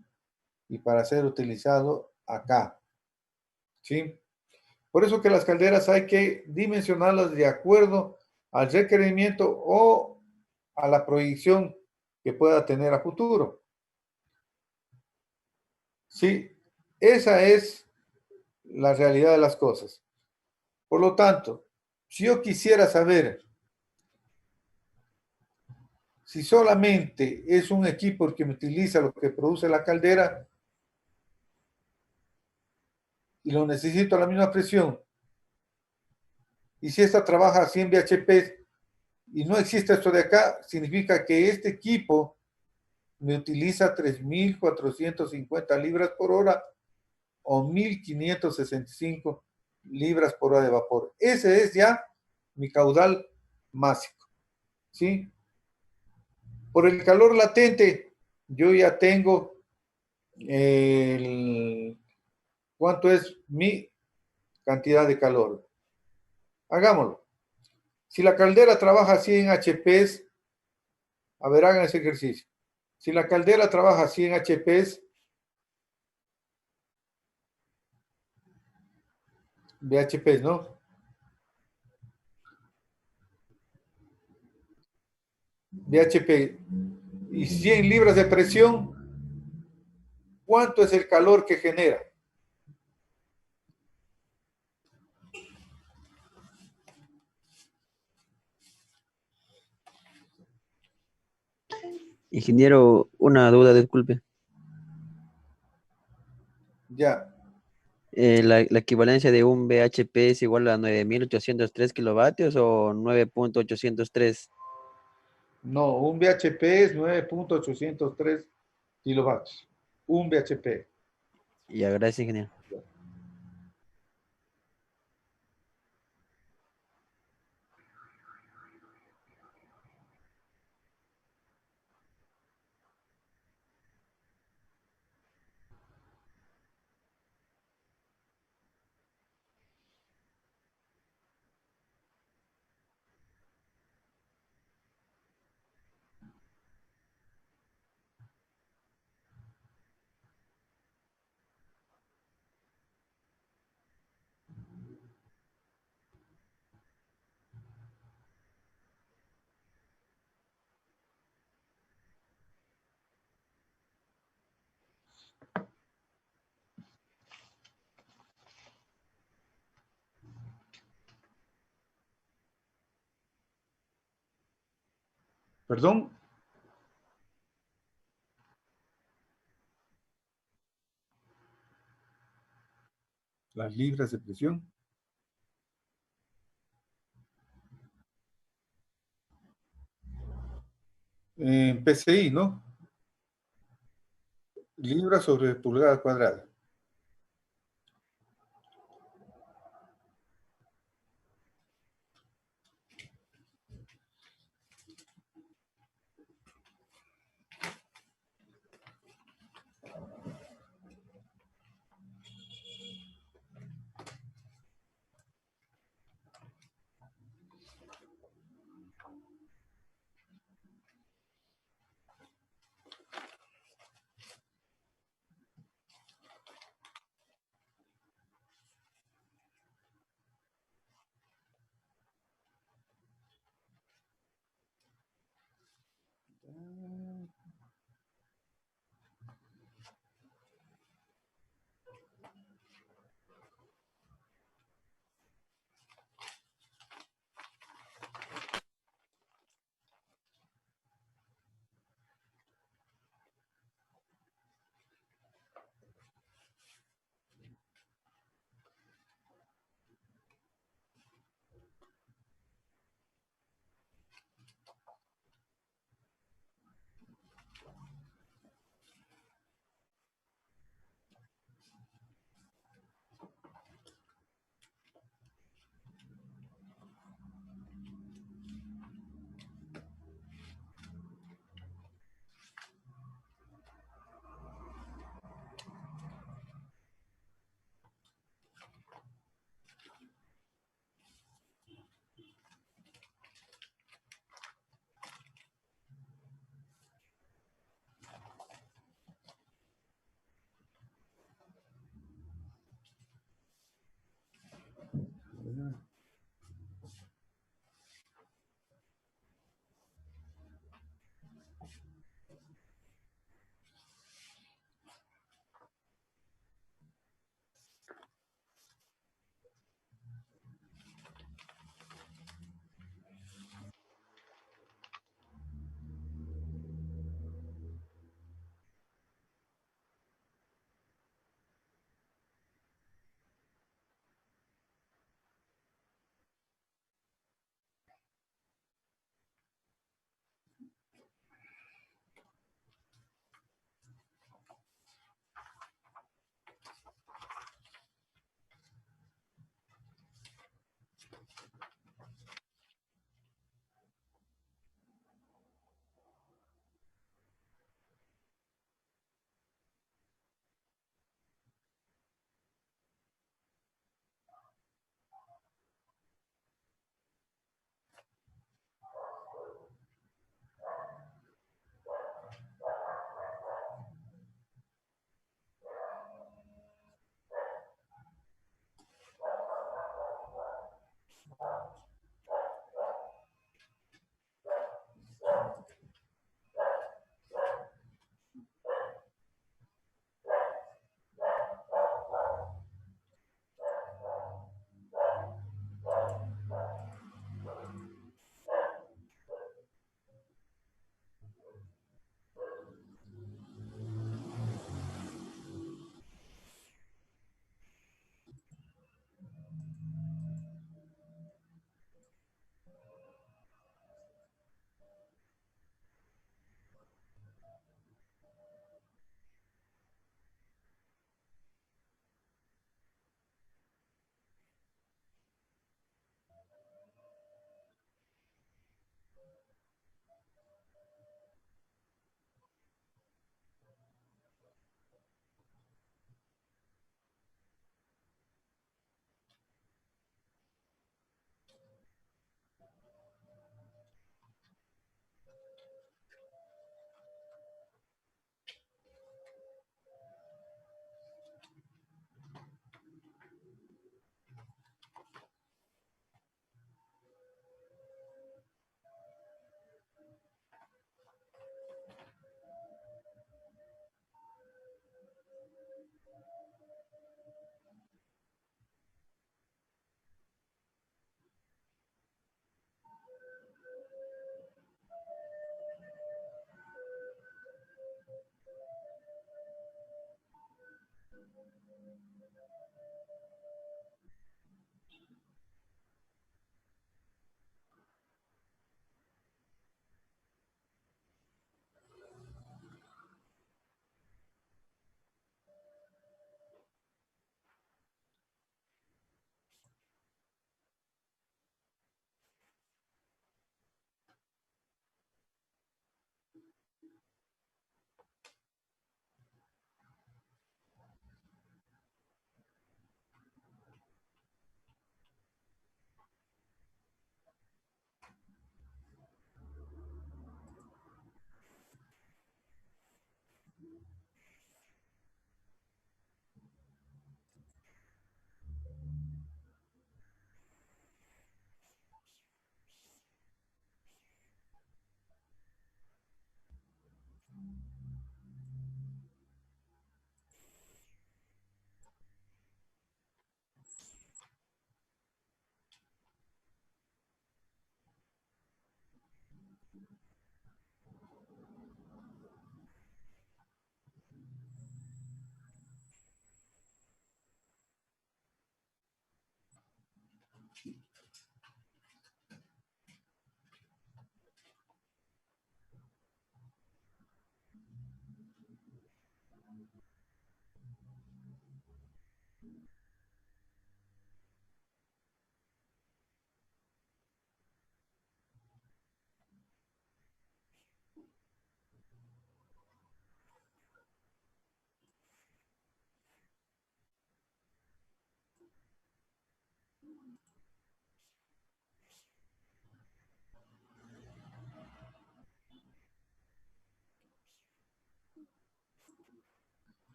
Speaker 2: y para ser utilizado acá. ¿Sí? Por eso que las calderas hay que dimensionarlas de acuerdo al requerimiento o a la proyección que pueda tener a futuro. Sí, esa es la realidad de las cosas. Por lo tanto, si yo quisiera saber si solamente es un equipo el que me utiliza lo que produce la caldera y lo necesito a la misma presión, y si esta trabaja a 100 BHP y no existe esto de acá, significa que este equipo me utiliza 3.450 libras por hora o 1.565 libras por hora de vapor. Ese es ya mi caudal máximo, ¿sí? Por el calor latente, yo ya tengo cuánto es mi cantidad de calor. Hagámoslo. Si la caldera trabaja a 100 HPs, a ver, hagan ese ejercicio. Si la caldera trabaja a 100 HPs, BHPs, ¿no? bhp y 100 libras de presión, ¿cuánto es el calor que genera?
Speaker 6: Ingeniero, una duda, disculpe.
Speaker 2: Ya,
Speaker 6: La equivalencia de un BHP es igual a 9.803 kilovatios o 9.803.
Speaker 2: no, un bhp es 9.803 kilovatios, un bhp.
Speaker 6: Ya, gracias, ingeniero.
Speaker 2: Perdón, las libras de presión. En PSI, ¿no? Libras sobre pulgada cuadrada.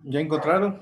Speaker 2: ¿Ya encontraron?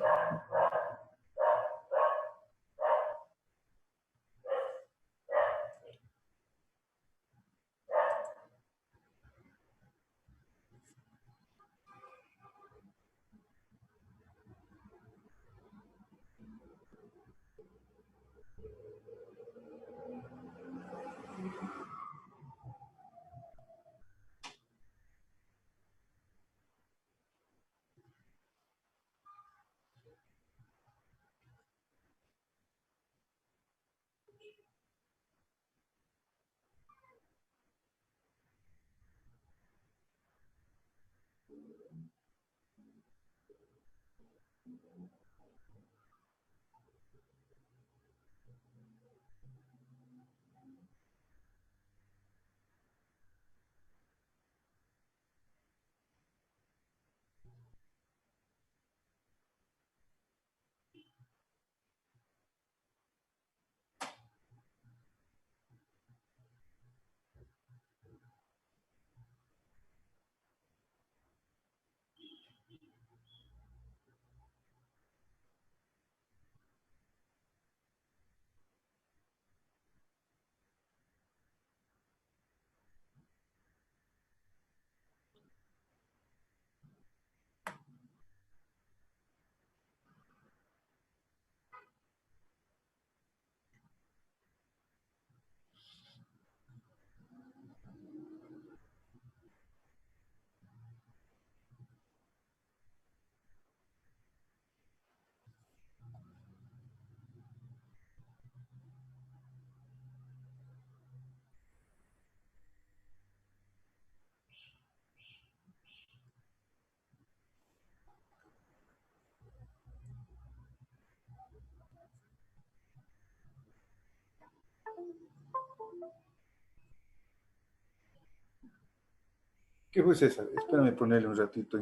Speaker 2: ¿Qué fue, César? Espérame ponerle un ratito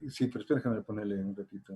Speaker 2: sí, pero espérame ponerle un ratito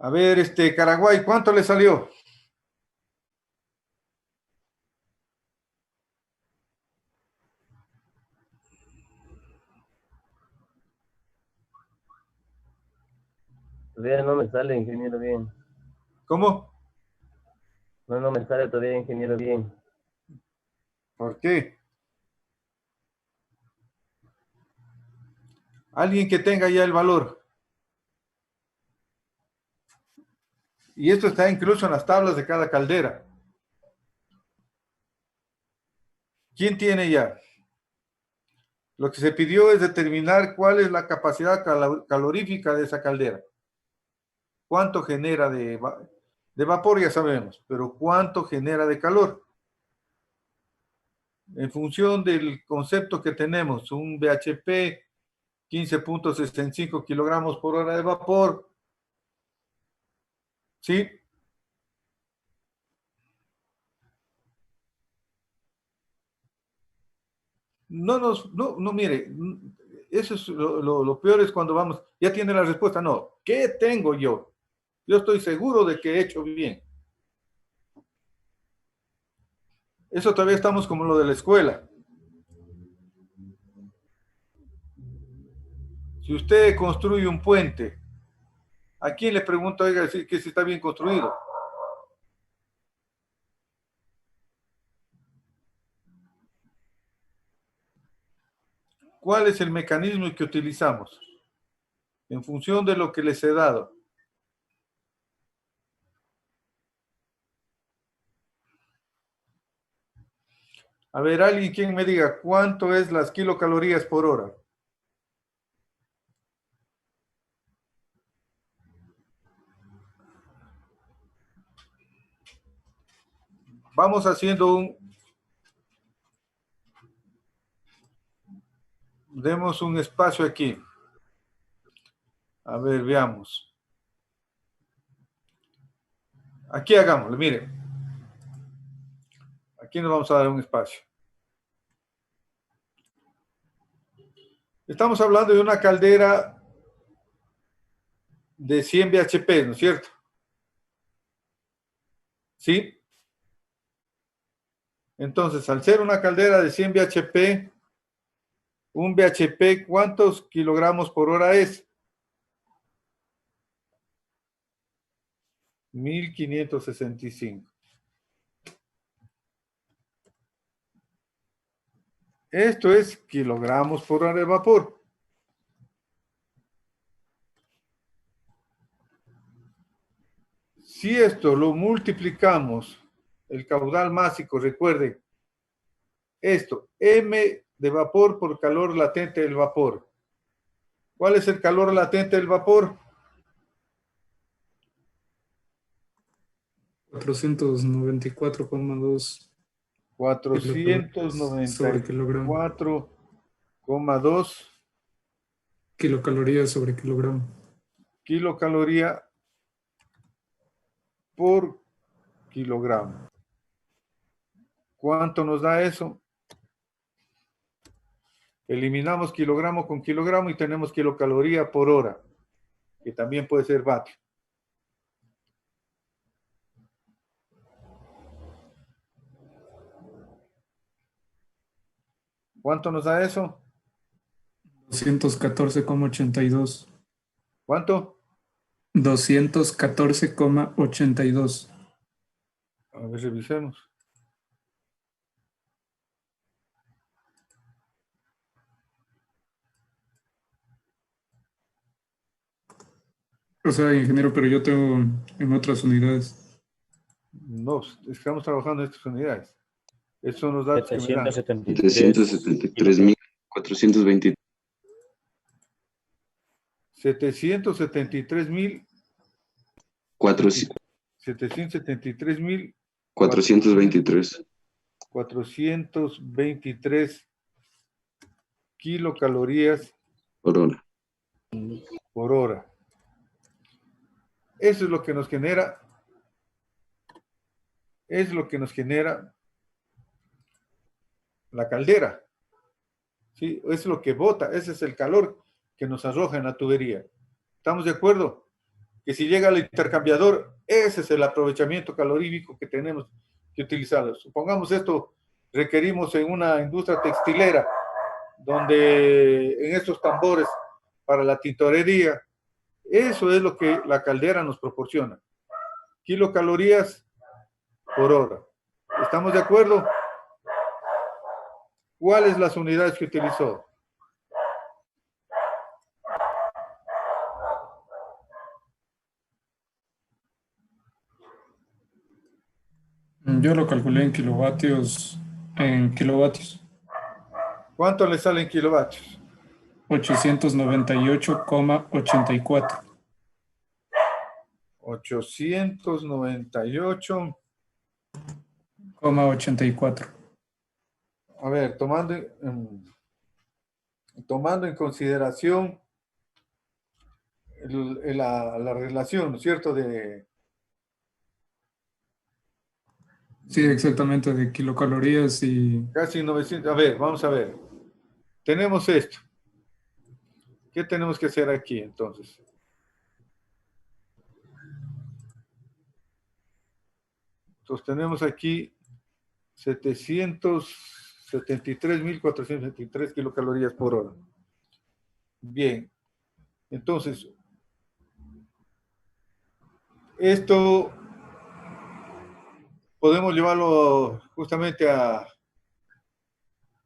Speaker 2: A ver, Caraguay, ¿cuánto le salió?
Speaker 7: Todavía no me sale, ingeniero, bien.
Speaker 2: ¿Cómo?
Speaker 7: No me sale todavía, ingeniero, bien.
Speaker 2: ¿Por qué? Alguien que tenga ya el valor. Y esto está incluso en las tablas de cada caldera. ¿Quién tiene ya? Lo que se pidió es determinar cuál es la capacidad calorífica de esa caldera. ¿Cuánto genera de vapor? Ya sabemos, pero ¿cuánto genera de calor? En función del concepto que tenemos, un BHP 15.65 kilogramos por hora de vapor, ¿sí? No, mire, eso es lo peor es cuando vamos, ya tiene la respuesta, no, ¿qué tengo yo? Yo estoy seguro de que he hecho bien. Eso todavía estamos como lo de la escuela. Si usted construye un puente, ¿a quién le pregunta, oiga, que si está bien construido? ¿Cuál es el mecanismo que utilizamos? En función de lo que les he dado. A ver, alguien quien me diga cuánto es las kilocalorías por hora. Vamos haciendo demos un espacio aquí. A ver, veamos. Aquí hagámoslo, mire. Aquí nos vamos a dar un espacio. Estamos hablando de una caldera de 100 BHP, ¿no es cierto? ¿Sí? Entonces, al ser una caldera de 100 BHP, un BHP, ¿cuántos kilogramos por hora es? 1565. Esto es kilogramos por hora de vapor. Si esto lo multiplicamos, el caudal másico, recuerden, esto, M de vapor por calor latente del vapor. ¿Cuál es el calor latente del vapor?
Speaker 8: 494,2
Speaker 2: 494,2
Speaker 8: kilocalorías sobre kilogramo.
Speaker 2: Kilocaloría por kilogramo. ¿Cuánto nos da eso? Eliminamos kilogramo con kilogramo y tenemos kilocaloría por hora, que también puede ser vatio. ¿Cuánto nos da eso?
Speaker 8: 214,82.
Speaker 2: ¿Cuánto?
Speaker 8: 214,82.
Speaker 2: A ver, revisemos.
Speaker 8: O sea, ingeniero, pero yo tengo en otras unidades.
Speaker 2: No, estamos trabajando en estas unidades. Estos son los datos que me dan.
Speaker 9: 773.420.
Speaker 2: 773.000. 773.000.
Speaker 9: 423.
Speaker 2: 423 kilocalorías
Speaker 9: Por hora.
Speaker 2: por hora. Eso es lo que nos genera. Es lo que nos genera la caldera. ¿Sí? Es lo que bota. Ese es el calor que nos arroja en la tubería. ¿Estamos de acuerdo? que si llega al intercambiador, ese es el aprovechamiento calorífico que tenemos que utilizar. Supongamos esto requerimos en una industria textilera, donde en estos tambores para la tintorería, eso es lo que la caldera nos proporciona. Kilocalorías por hora. ¿Estamos de acuerdo? ¿Cuáles las unidades que utilizó?
Speaker 8: Yo lo calculé en kilovatios. En kilovatios.
Speaker 2: ¿Cuánto le sale en kilovatios?
Speaker 8: 898,84.
Speaker 2: 898,84. A ver, tomando en consideración la relación, ¿no es cierto?
Speaker 8: Sí, exactamente, de kilocalorías y...
Speaker 2: Casi 900. A ver, vamos a ver. Tenemos esto. ¿Qué tenemos que hacer aquí entonces? Entonces tenemos aquí 773.473 kilocalorías por hora. Bien. Entonces, esto podemos llevarlo justamente a...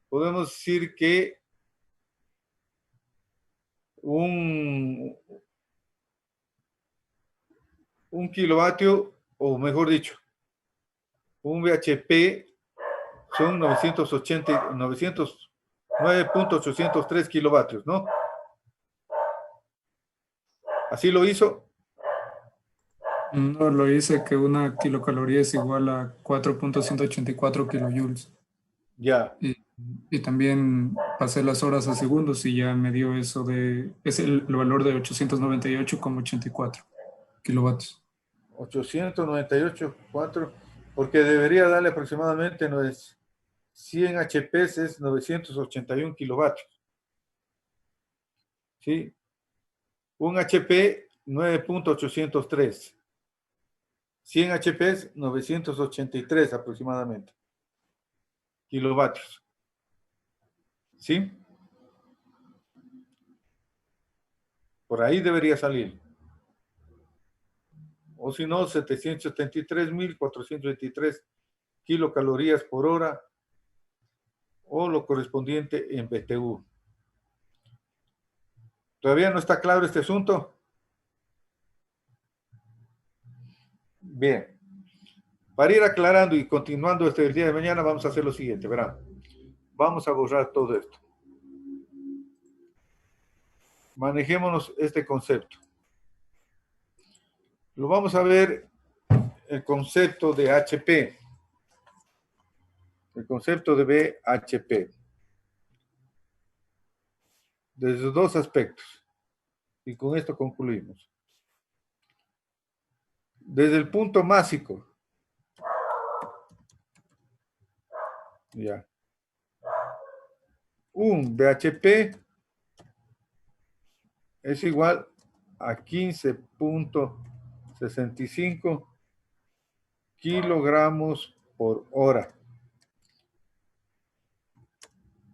Speaker 2: Podemos decir que un kilovatio, o mejor dicho, un VHP son 909.803 kilovatios, ¿no? ¿Así lo hizo?
Speaker 8: No, lo hice que una kilocaloría es igual a 4,184 kilojoules.
Speaker 2: Ya.
Speaker 8: Y también pasé las horas a segundos y ya me dio eso de... Es el valor de 898,84 kilovatios.
Speaker 2: 898,4, porque debería darle aproximadamente 100 HP, es 981 kilovatios. ¿Sí? Un HP, 9.803. 100 HP, 983 aproximadamente kilovatios. ¿Sí? Por ahí debería salir. O si no, 773.423 kilocalorías por hora, o lo correspondiente en BTU. ¿Todavía no está claro este asunto? Bien. Para ir aclarando y continuando este el día de mañana, vamos a hacer lo siguiente, verán. Vamos a borrar todo esto. Manejémonos este concepto. Lo vamos a ver el concepto de HP. El concepto de BHP. Desde dos aspectos. Y con esto concluimos. Desde el punto másico. Ya. Un BHP es igual a 15.65 kilogramos por hora.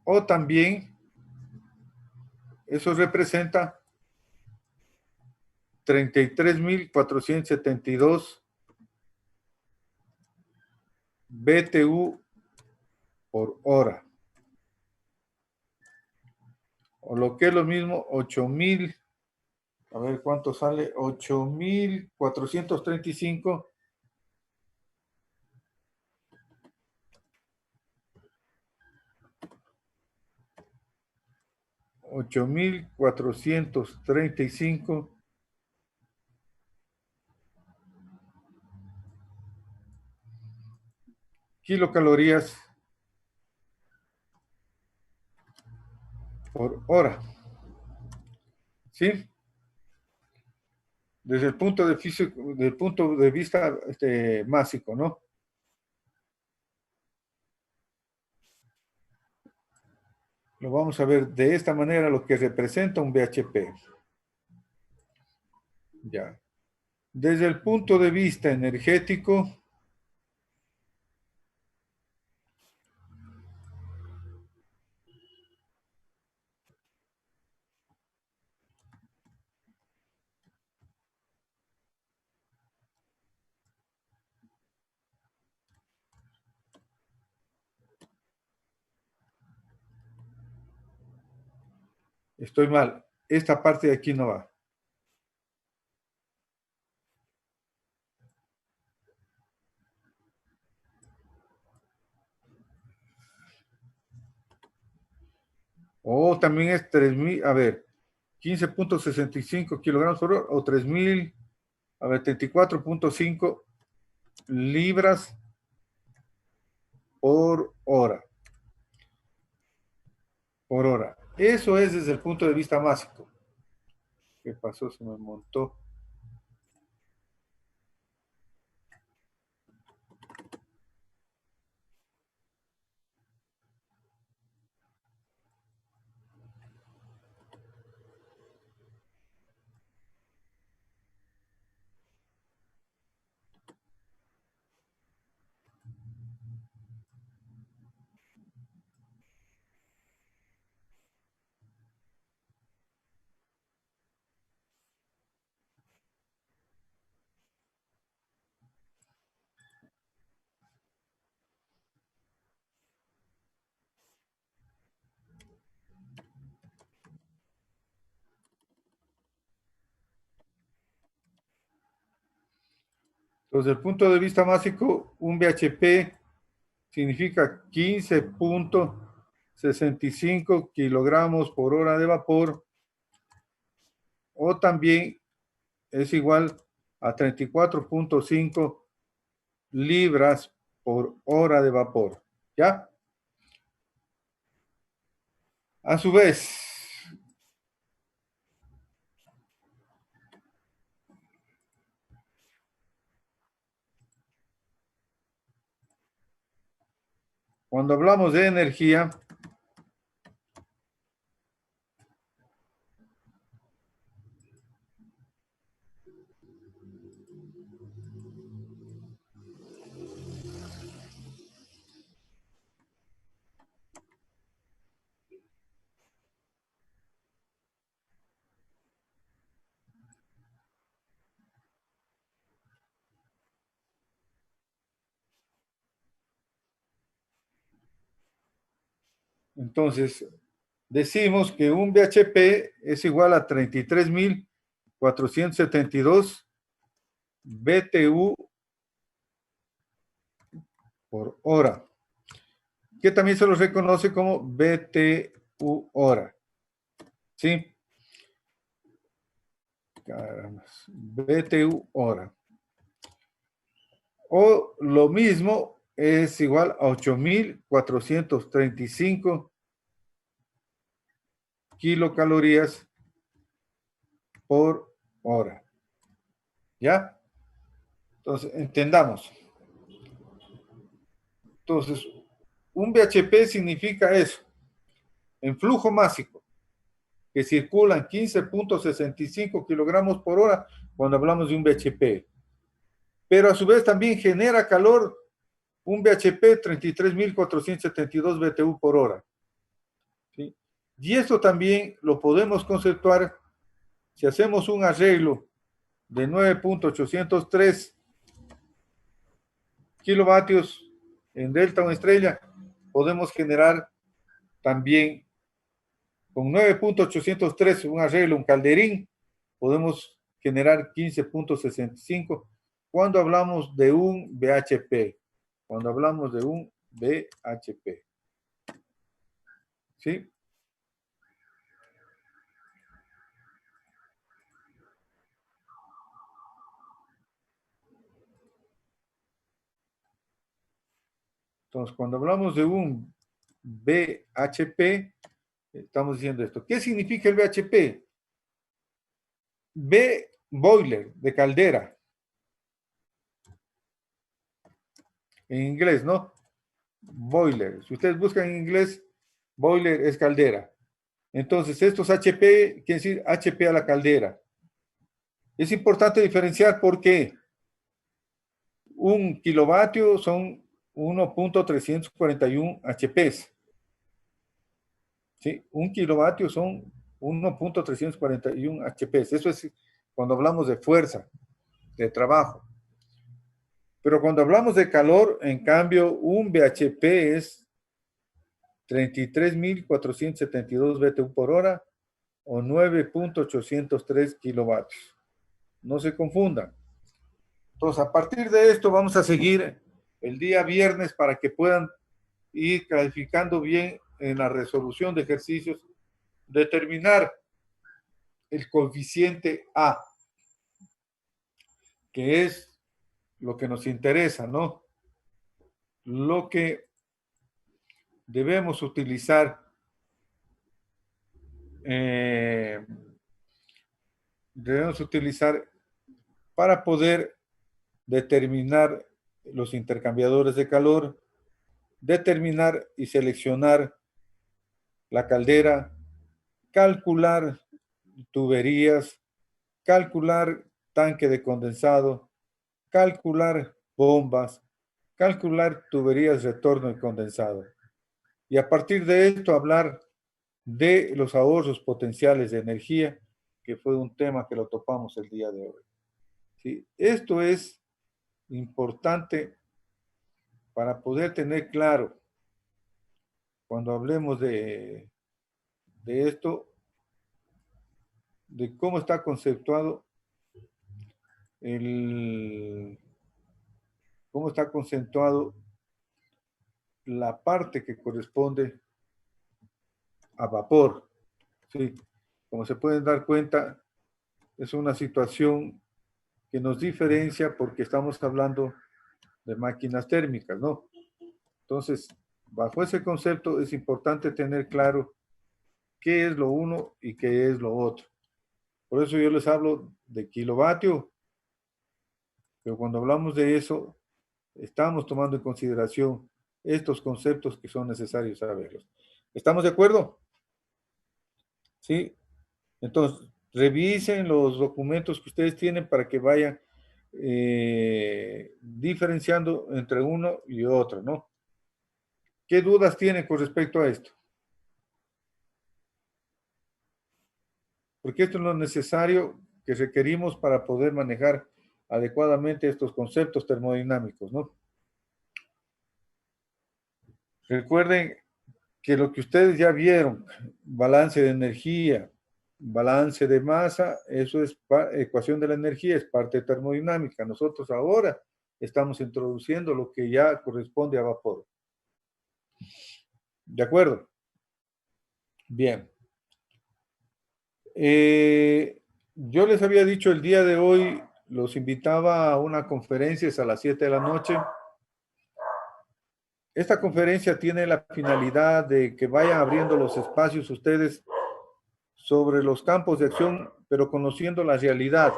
Speaker 2: O también, eso representa 33.472 BTU por hora. O lo que es lo mismo, 8.000, a ver cuánto sale, 8.435 8.435 kilocalorías por hora. ¿Sí? Desde el punto de vista másico, ¿no? Lo vamos a ver de esta manera, lo que representa un BHP. Ya. Desde el punto de vista energético, estoy mal. Esta parte de aquí no va. O también es 3.000, a ver, 15.65 kilogramos por hora o 3.000, a ver, 34.5 libras por hora. Por hora. Eso es desde el punto de vista másico. ¿Qué pasó? Se me montó. Entonces, desde el punto de vista másico, un BHP significa 15.65 kilogramos por hora de vapor, o también es igual a 34.5 libras por hora de vapor. ¿Ya? A su vez, cuando hablamos de energía, entonces decimos que un BHP es igual a 33.472 BTU por hora, que también se los reconoce como BTU hora. ¿Sí? Caramba, BTU hora. O lo mismo es igual a 8.435 kilocalorías por hora. ¿Ya? Entonces, entendamos. Entonces, un BHP significa eso. En flujo másico, que circulan 15.65 kilogramos por hora cuando hablamos de un BHP. Pero a su vez también genera calor un BHP 33.472 BTU por hora. ¿Sí? Y esto también lo podemos conceptuar si hacemos un arreglo de 9.803 kilovatios en delta o estrella, podemos generar también con 9.803 un arreglo, un calderín, podemos generar 15.65 cuando hablamos de un BHP. Cuando hablamos de un BHP. ¿Sí? Entonces, cuando hablamos de un BHP, estamos diciendo esto. ¿Qué significa el BHP? B, boiler, de caldera. En inglés, ¿no? Boiler. Si ustedes buscan en inglés, boiler es caldera. Entonces, estos HP, quiere decir HP a la caldera. Es importante diferenciar porque un kilovatio son 1.341 HPs. ¿Sí? Un kilovatio son 1.341 HPs. Eso es cuando hablamos de fuerza, de trabajo. Pero cuando hablamos de calor, en cambio, un BHP es 33.472 BTU por hora o 9.803 kilovatios. No se confundan. Entonces, a partir de esto vamos a seguir el día viernes para que puedan ir calificando bien en la resolución de ejercicios, determinar el coeficiente A, que es lo que nos interesa, ¿no? Lo que debemos utilizar para poder determinar los intercambiadores de calor, determinar y seleccionar la caldera, calcular tuberías, calcular tanque de condensado, calcular bombas, calcular tuberías de retorno y condensado. Y a partir de esto hablar de los ahorros potenciales de energía, que fue un tema que lo topamos el día de hoy. ¿Sí? Esto es importante para poder tener claro, cuando hablemos de esto, de cómo está conceptuado la parte que corresponde a vapor. ¿Sí? Como se pueden dar cuenta, es una situación que nos diferencia porque estamos hablando de máquinas térmicas, ¿no? Entonces, bajo ese concepto es importante tener claro qué es lo uno y qué es lo otro. Por eso yo les hablo de kilovatio, pero cuando hablamos de eso, estamos tomando en consideración estos conceptos que son necesarios saberlos. ¿Estamos de acuerdo? ¿Sí? Entonces, revisen los documentos que ustedes tienen para que vayan diferenciando entre uno y otro, ¿no? ¿Qué dudas tienen con respecto a esto? Porque esto es lo necesario que requerimos para poder manejar adecuadamente estos conceptos termodinámicos, ¿no? Recuerden que lo que ustedes ya vieron, balance de energía, balance de masa, eso es ecuación de la energía, es parte termodinámica. Nosotros ahora estamos introduciendo lo que ya corresponde a vapor. ¿De acuerdo? Bien. Yo les había dicho el día de hoy, los invitaba a una conferencia, es a las 7 de la noche. Esta conferencia tiene la finalidad de que vayan abriendo los espacios ustedes sobre los campos de acción, pero conociendo la realidad.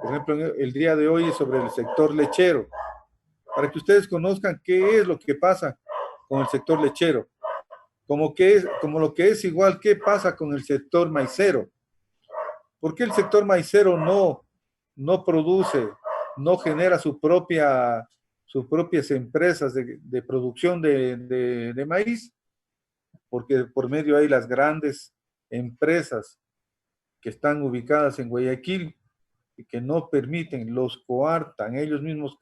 Speaker 2: Por ejemplo, el día de hoy es sobre el sector lechero, para que ustedes conozcan qué es lo que pasa con el sector lechero, como lo que es igual qué pasa con el sector maicero. ¿Por qué el sector maicero no produce, no genera sus propias empresas de producción de maíz? Porque por medio hay las grandes empresas que están ubicadas en Guayaquil y que no permiten, los coartan, ellos mismos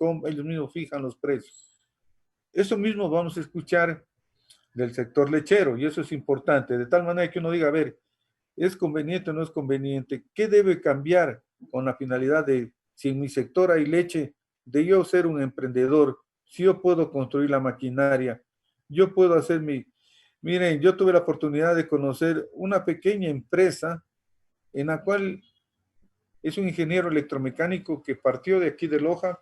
Speaker 2: fijan los precios. Eso mismo vamos a escuchar del sector lechero y eso es importante, de tal manera que uno diga, a ver, ¿es conveniente o no es conveniente? ¿Qué debe cambiar con la finalidad de, si en mi sector hay leche, de yo ser un emprendedor, si yo puedo construir la maquinaria, yo puedo hacer Miren, yo tuve la oportunidad de conocer una pequeña empresa en la cual es un ingeniero electromecánico que partió de aquí de Loja,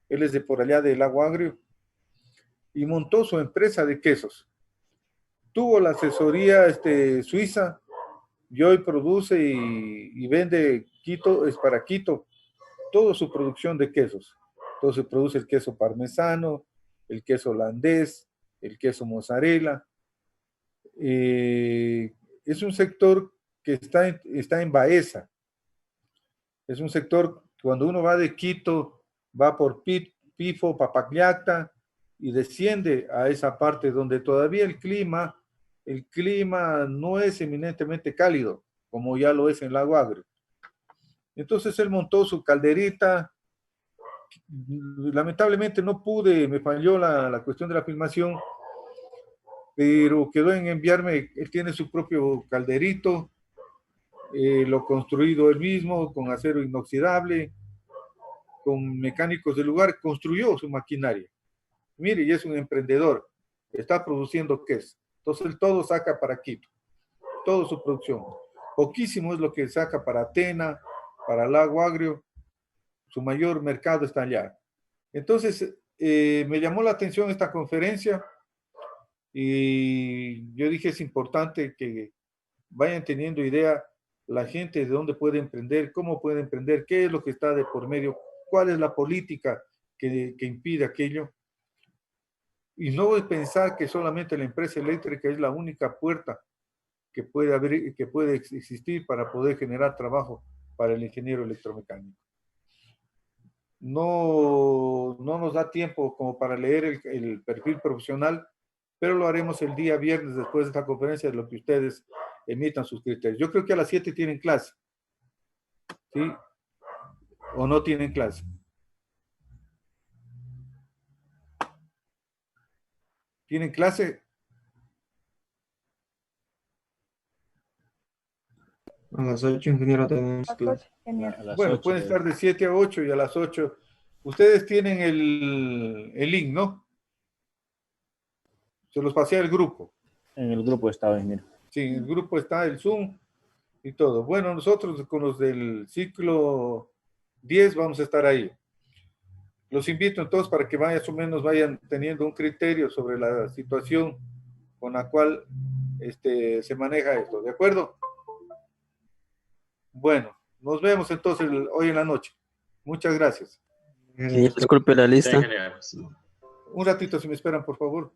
Speaker 2: él es de por allá del Lago Agrio, y montó su empresa de quesos. Tuvo la asesoría suiza y hoy produce y vende Quito, es para Quito, toda su producción de quesos. Entonces produce el queso parmesano, el queso holandés, el queso mozzarella. Es un sector que está en Baeza. Es un sector, cuando uno va de Quito, va por Pifo, Papacliacta, y desciende a esa parte donde todavía el clima no es eminentemente cálido, como ya lo es en Lago Agrio. Entonces él montó su calderita. Lamentablemente no pude, me falló la cuestión de la filmación, pero quedó en enviarme. Él tiene su propio calderito, lo construido él mismo, con acero inoxidable, con mecánicos del lugar, construyó su maquinaria. Mire, y es un emprendedor, está produciendo queso. Entonces él todo saca para Quito, toda su producción. Poquísimo es lo que saca para Tena, para Lago Agrio. Su mayor mercado está allá. Entonces, me llamó la atención esta conferencia y yo dije, es importante que vayan teniendo idea la gente de dónde puede emprender, cómo puede emprender, qué es lo que está de por medio, cuál es la política que impide aquello. Y no voy a pensar que solamente la empresa eléctrica es la única puerta que puede abrir, que puede existir para poder generar trabajo para el ingeniero electromecánico. No nos da tiempo como para leer el perfil profesional, pero lo haremos el día viernes después de esta conferencia, de lo que ustedes emitan sus criterios. Yo creo que a las 7 tienen clase, ¿sí? ¿O no tienen clase? ¿Tienen clase?
Speaker 10: A las 8, ingeniero, tenemos clase.
Speaker 2: Bueno, pueden estar de 7 a 8 y a las 8. Ustedes tienen el link, ¿no? Se los pasé al grupo.
Speaker 11: En el grupo estaba, ingeniero.
Speaker 2: Sí, en el grupo está el Zoom y todo. Bueno, nosotros con los del ciclo 10 vamos a estar ahí. Los invito entonces para que más o menos vayan teniendo un criterio sobre la situación con la cual se maneja esto. ¿De acuerdo? Bueno, nos vemos entonces hoy en la noche. Muchas gracias.
Speaker 6: Disculpe la lista.
Speaker 2: Un ratito, si me esperan, por favor.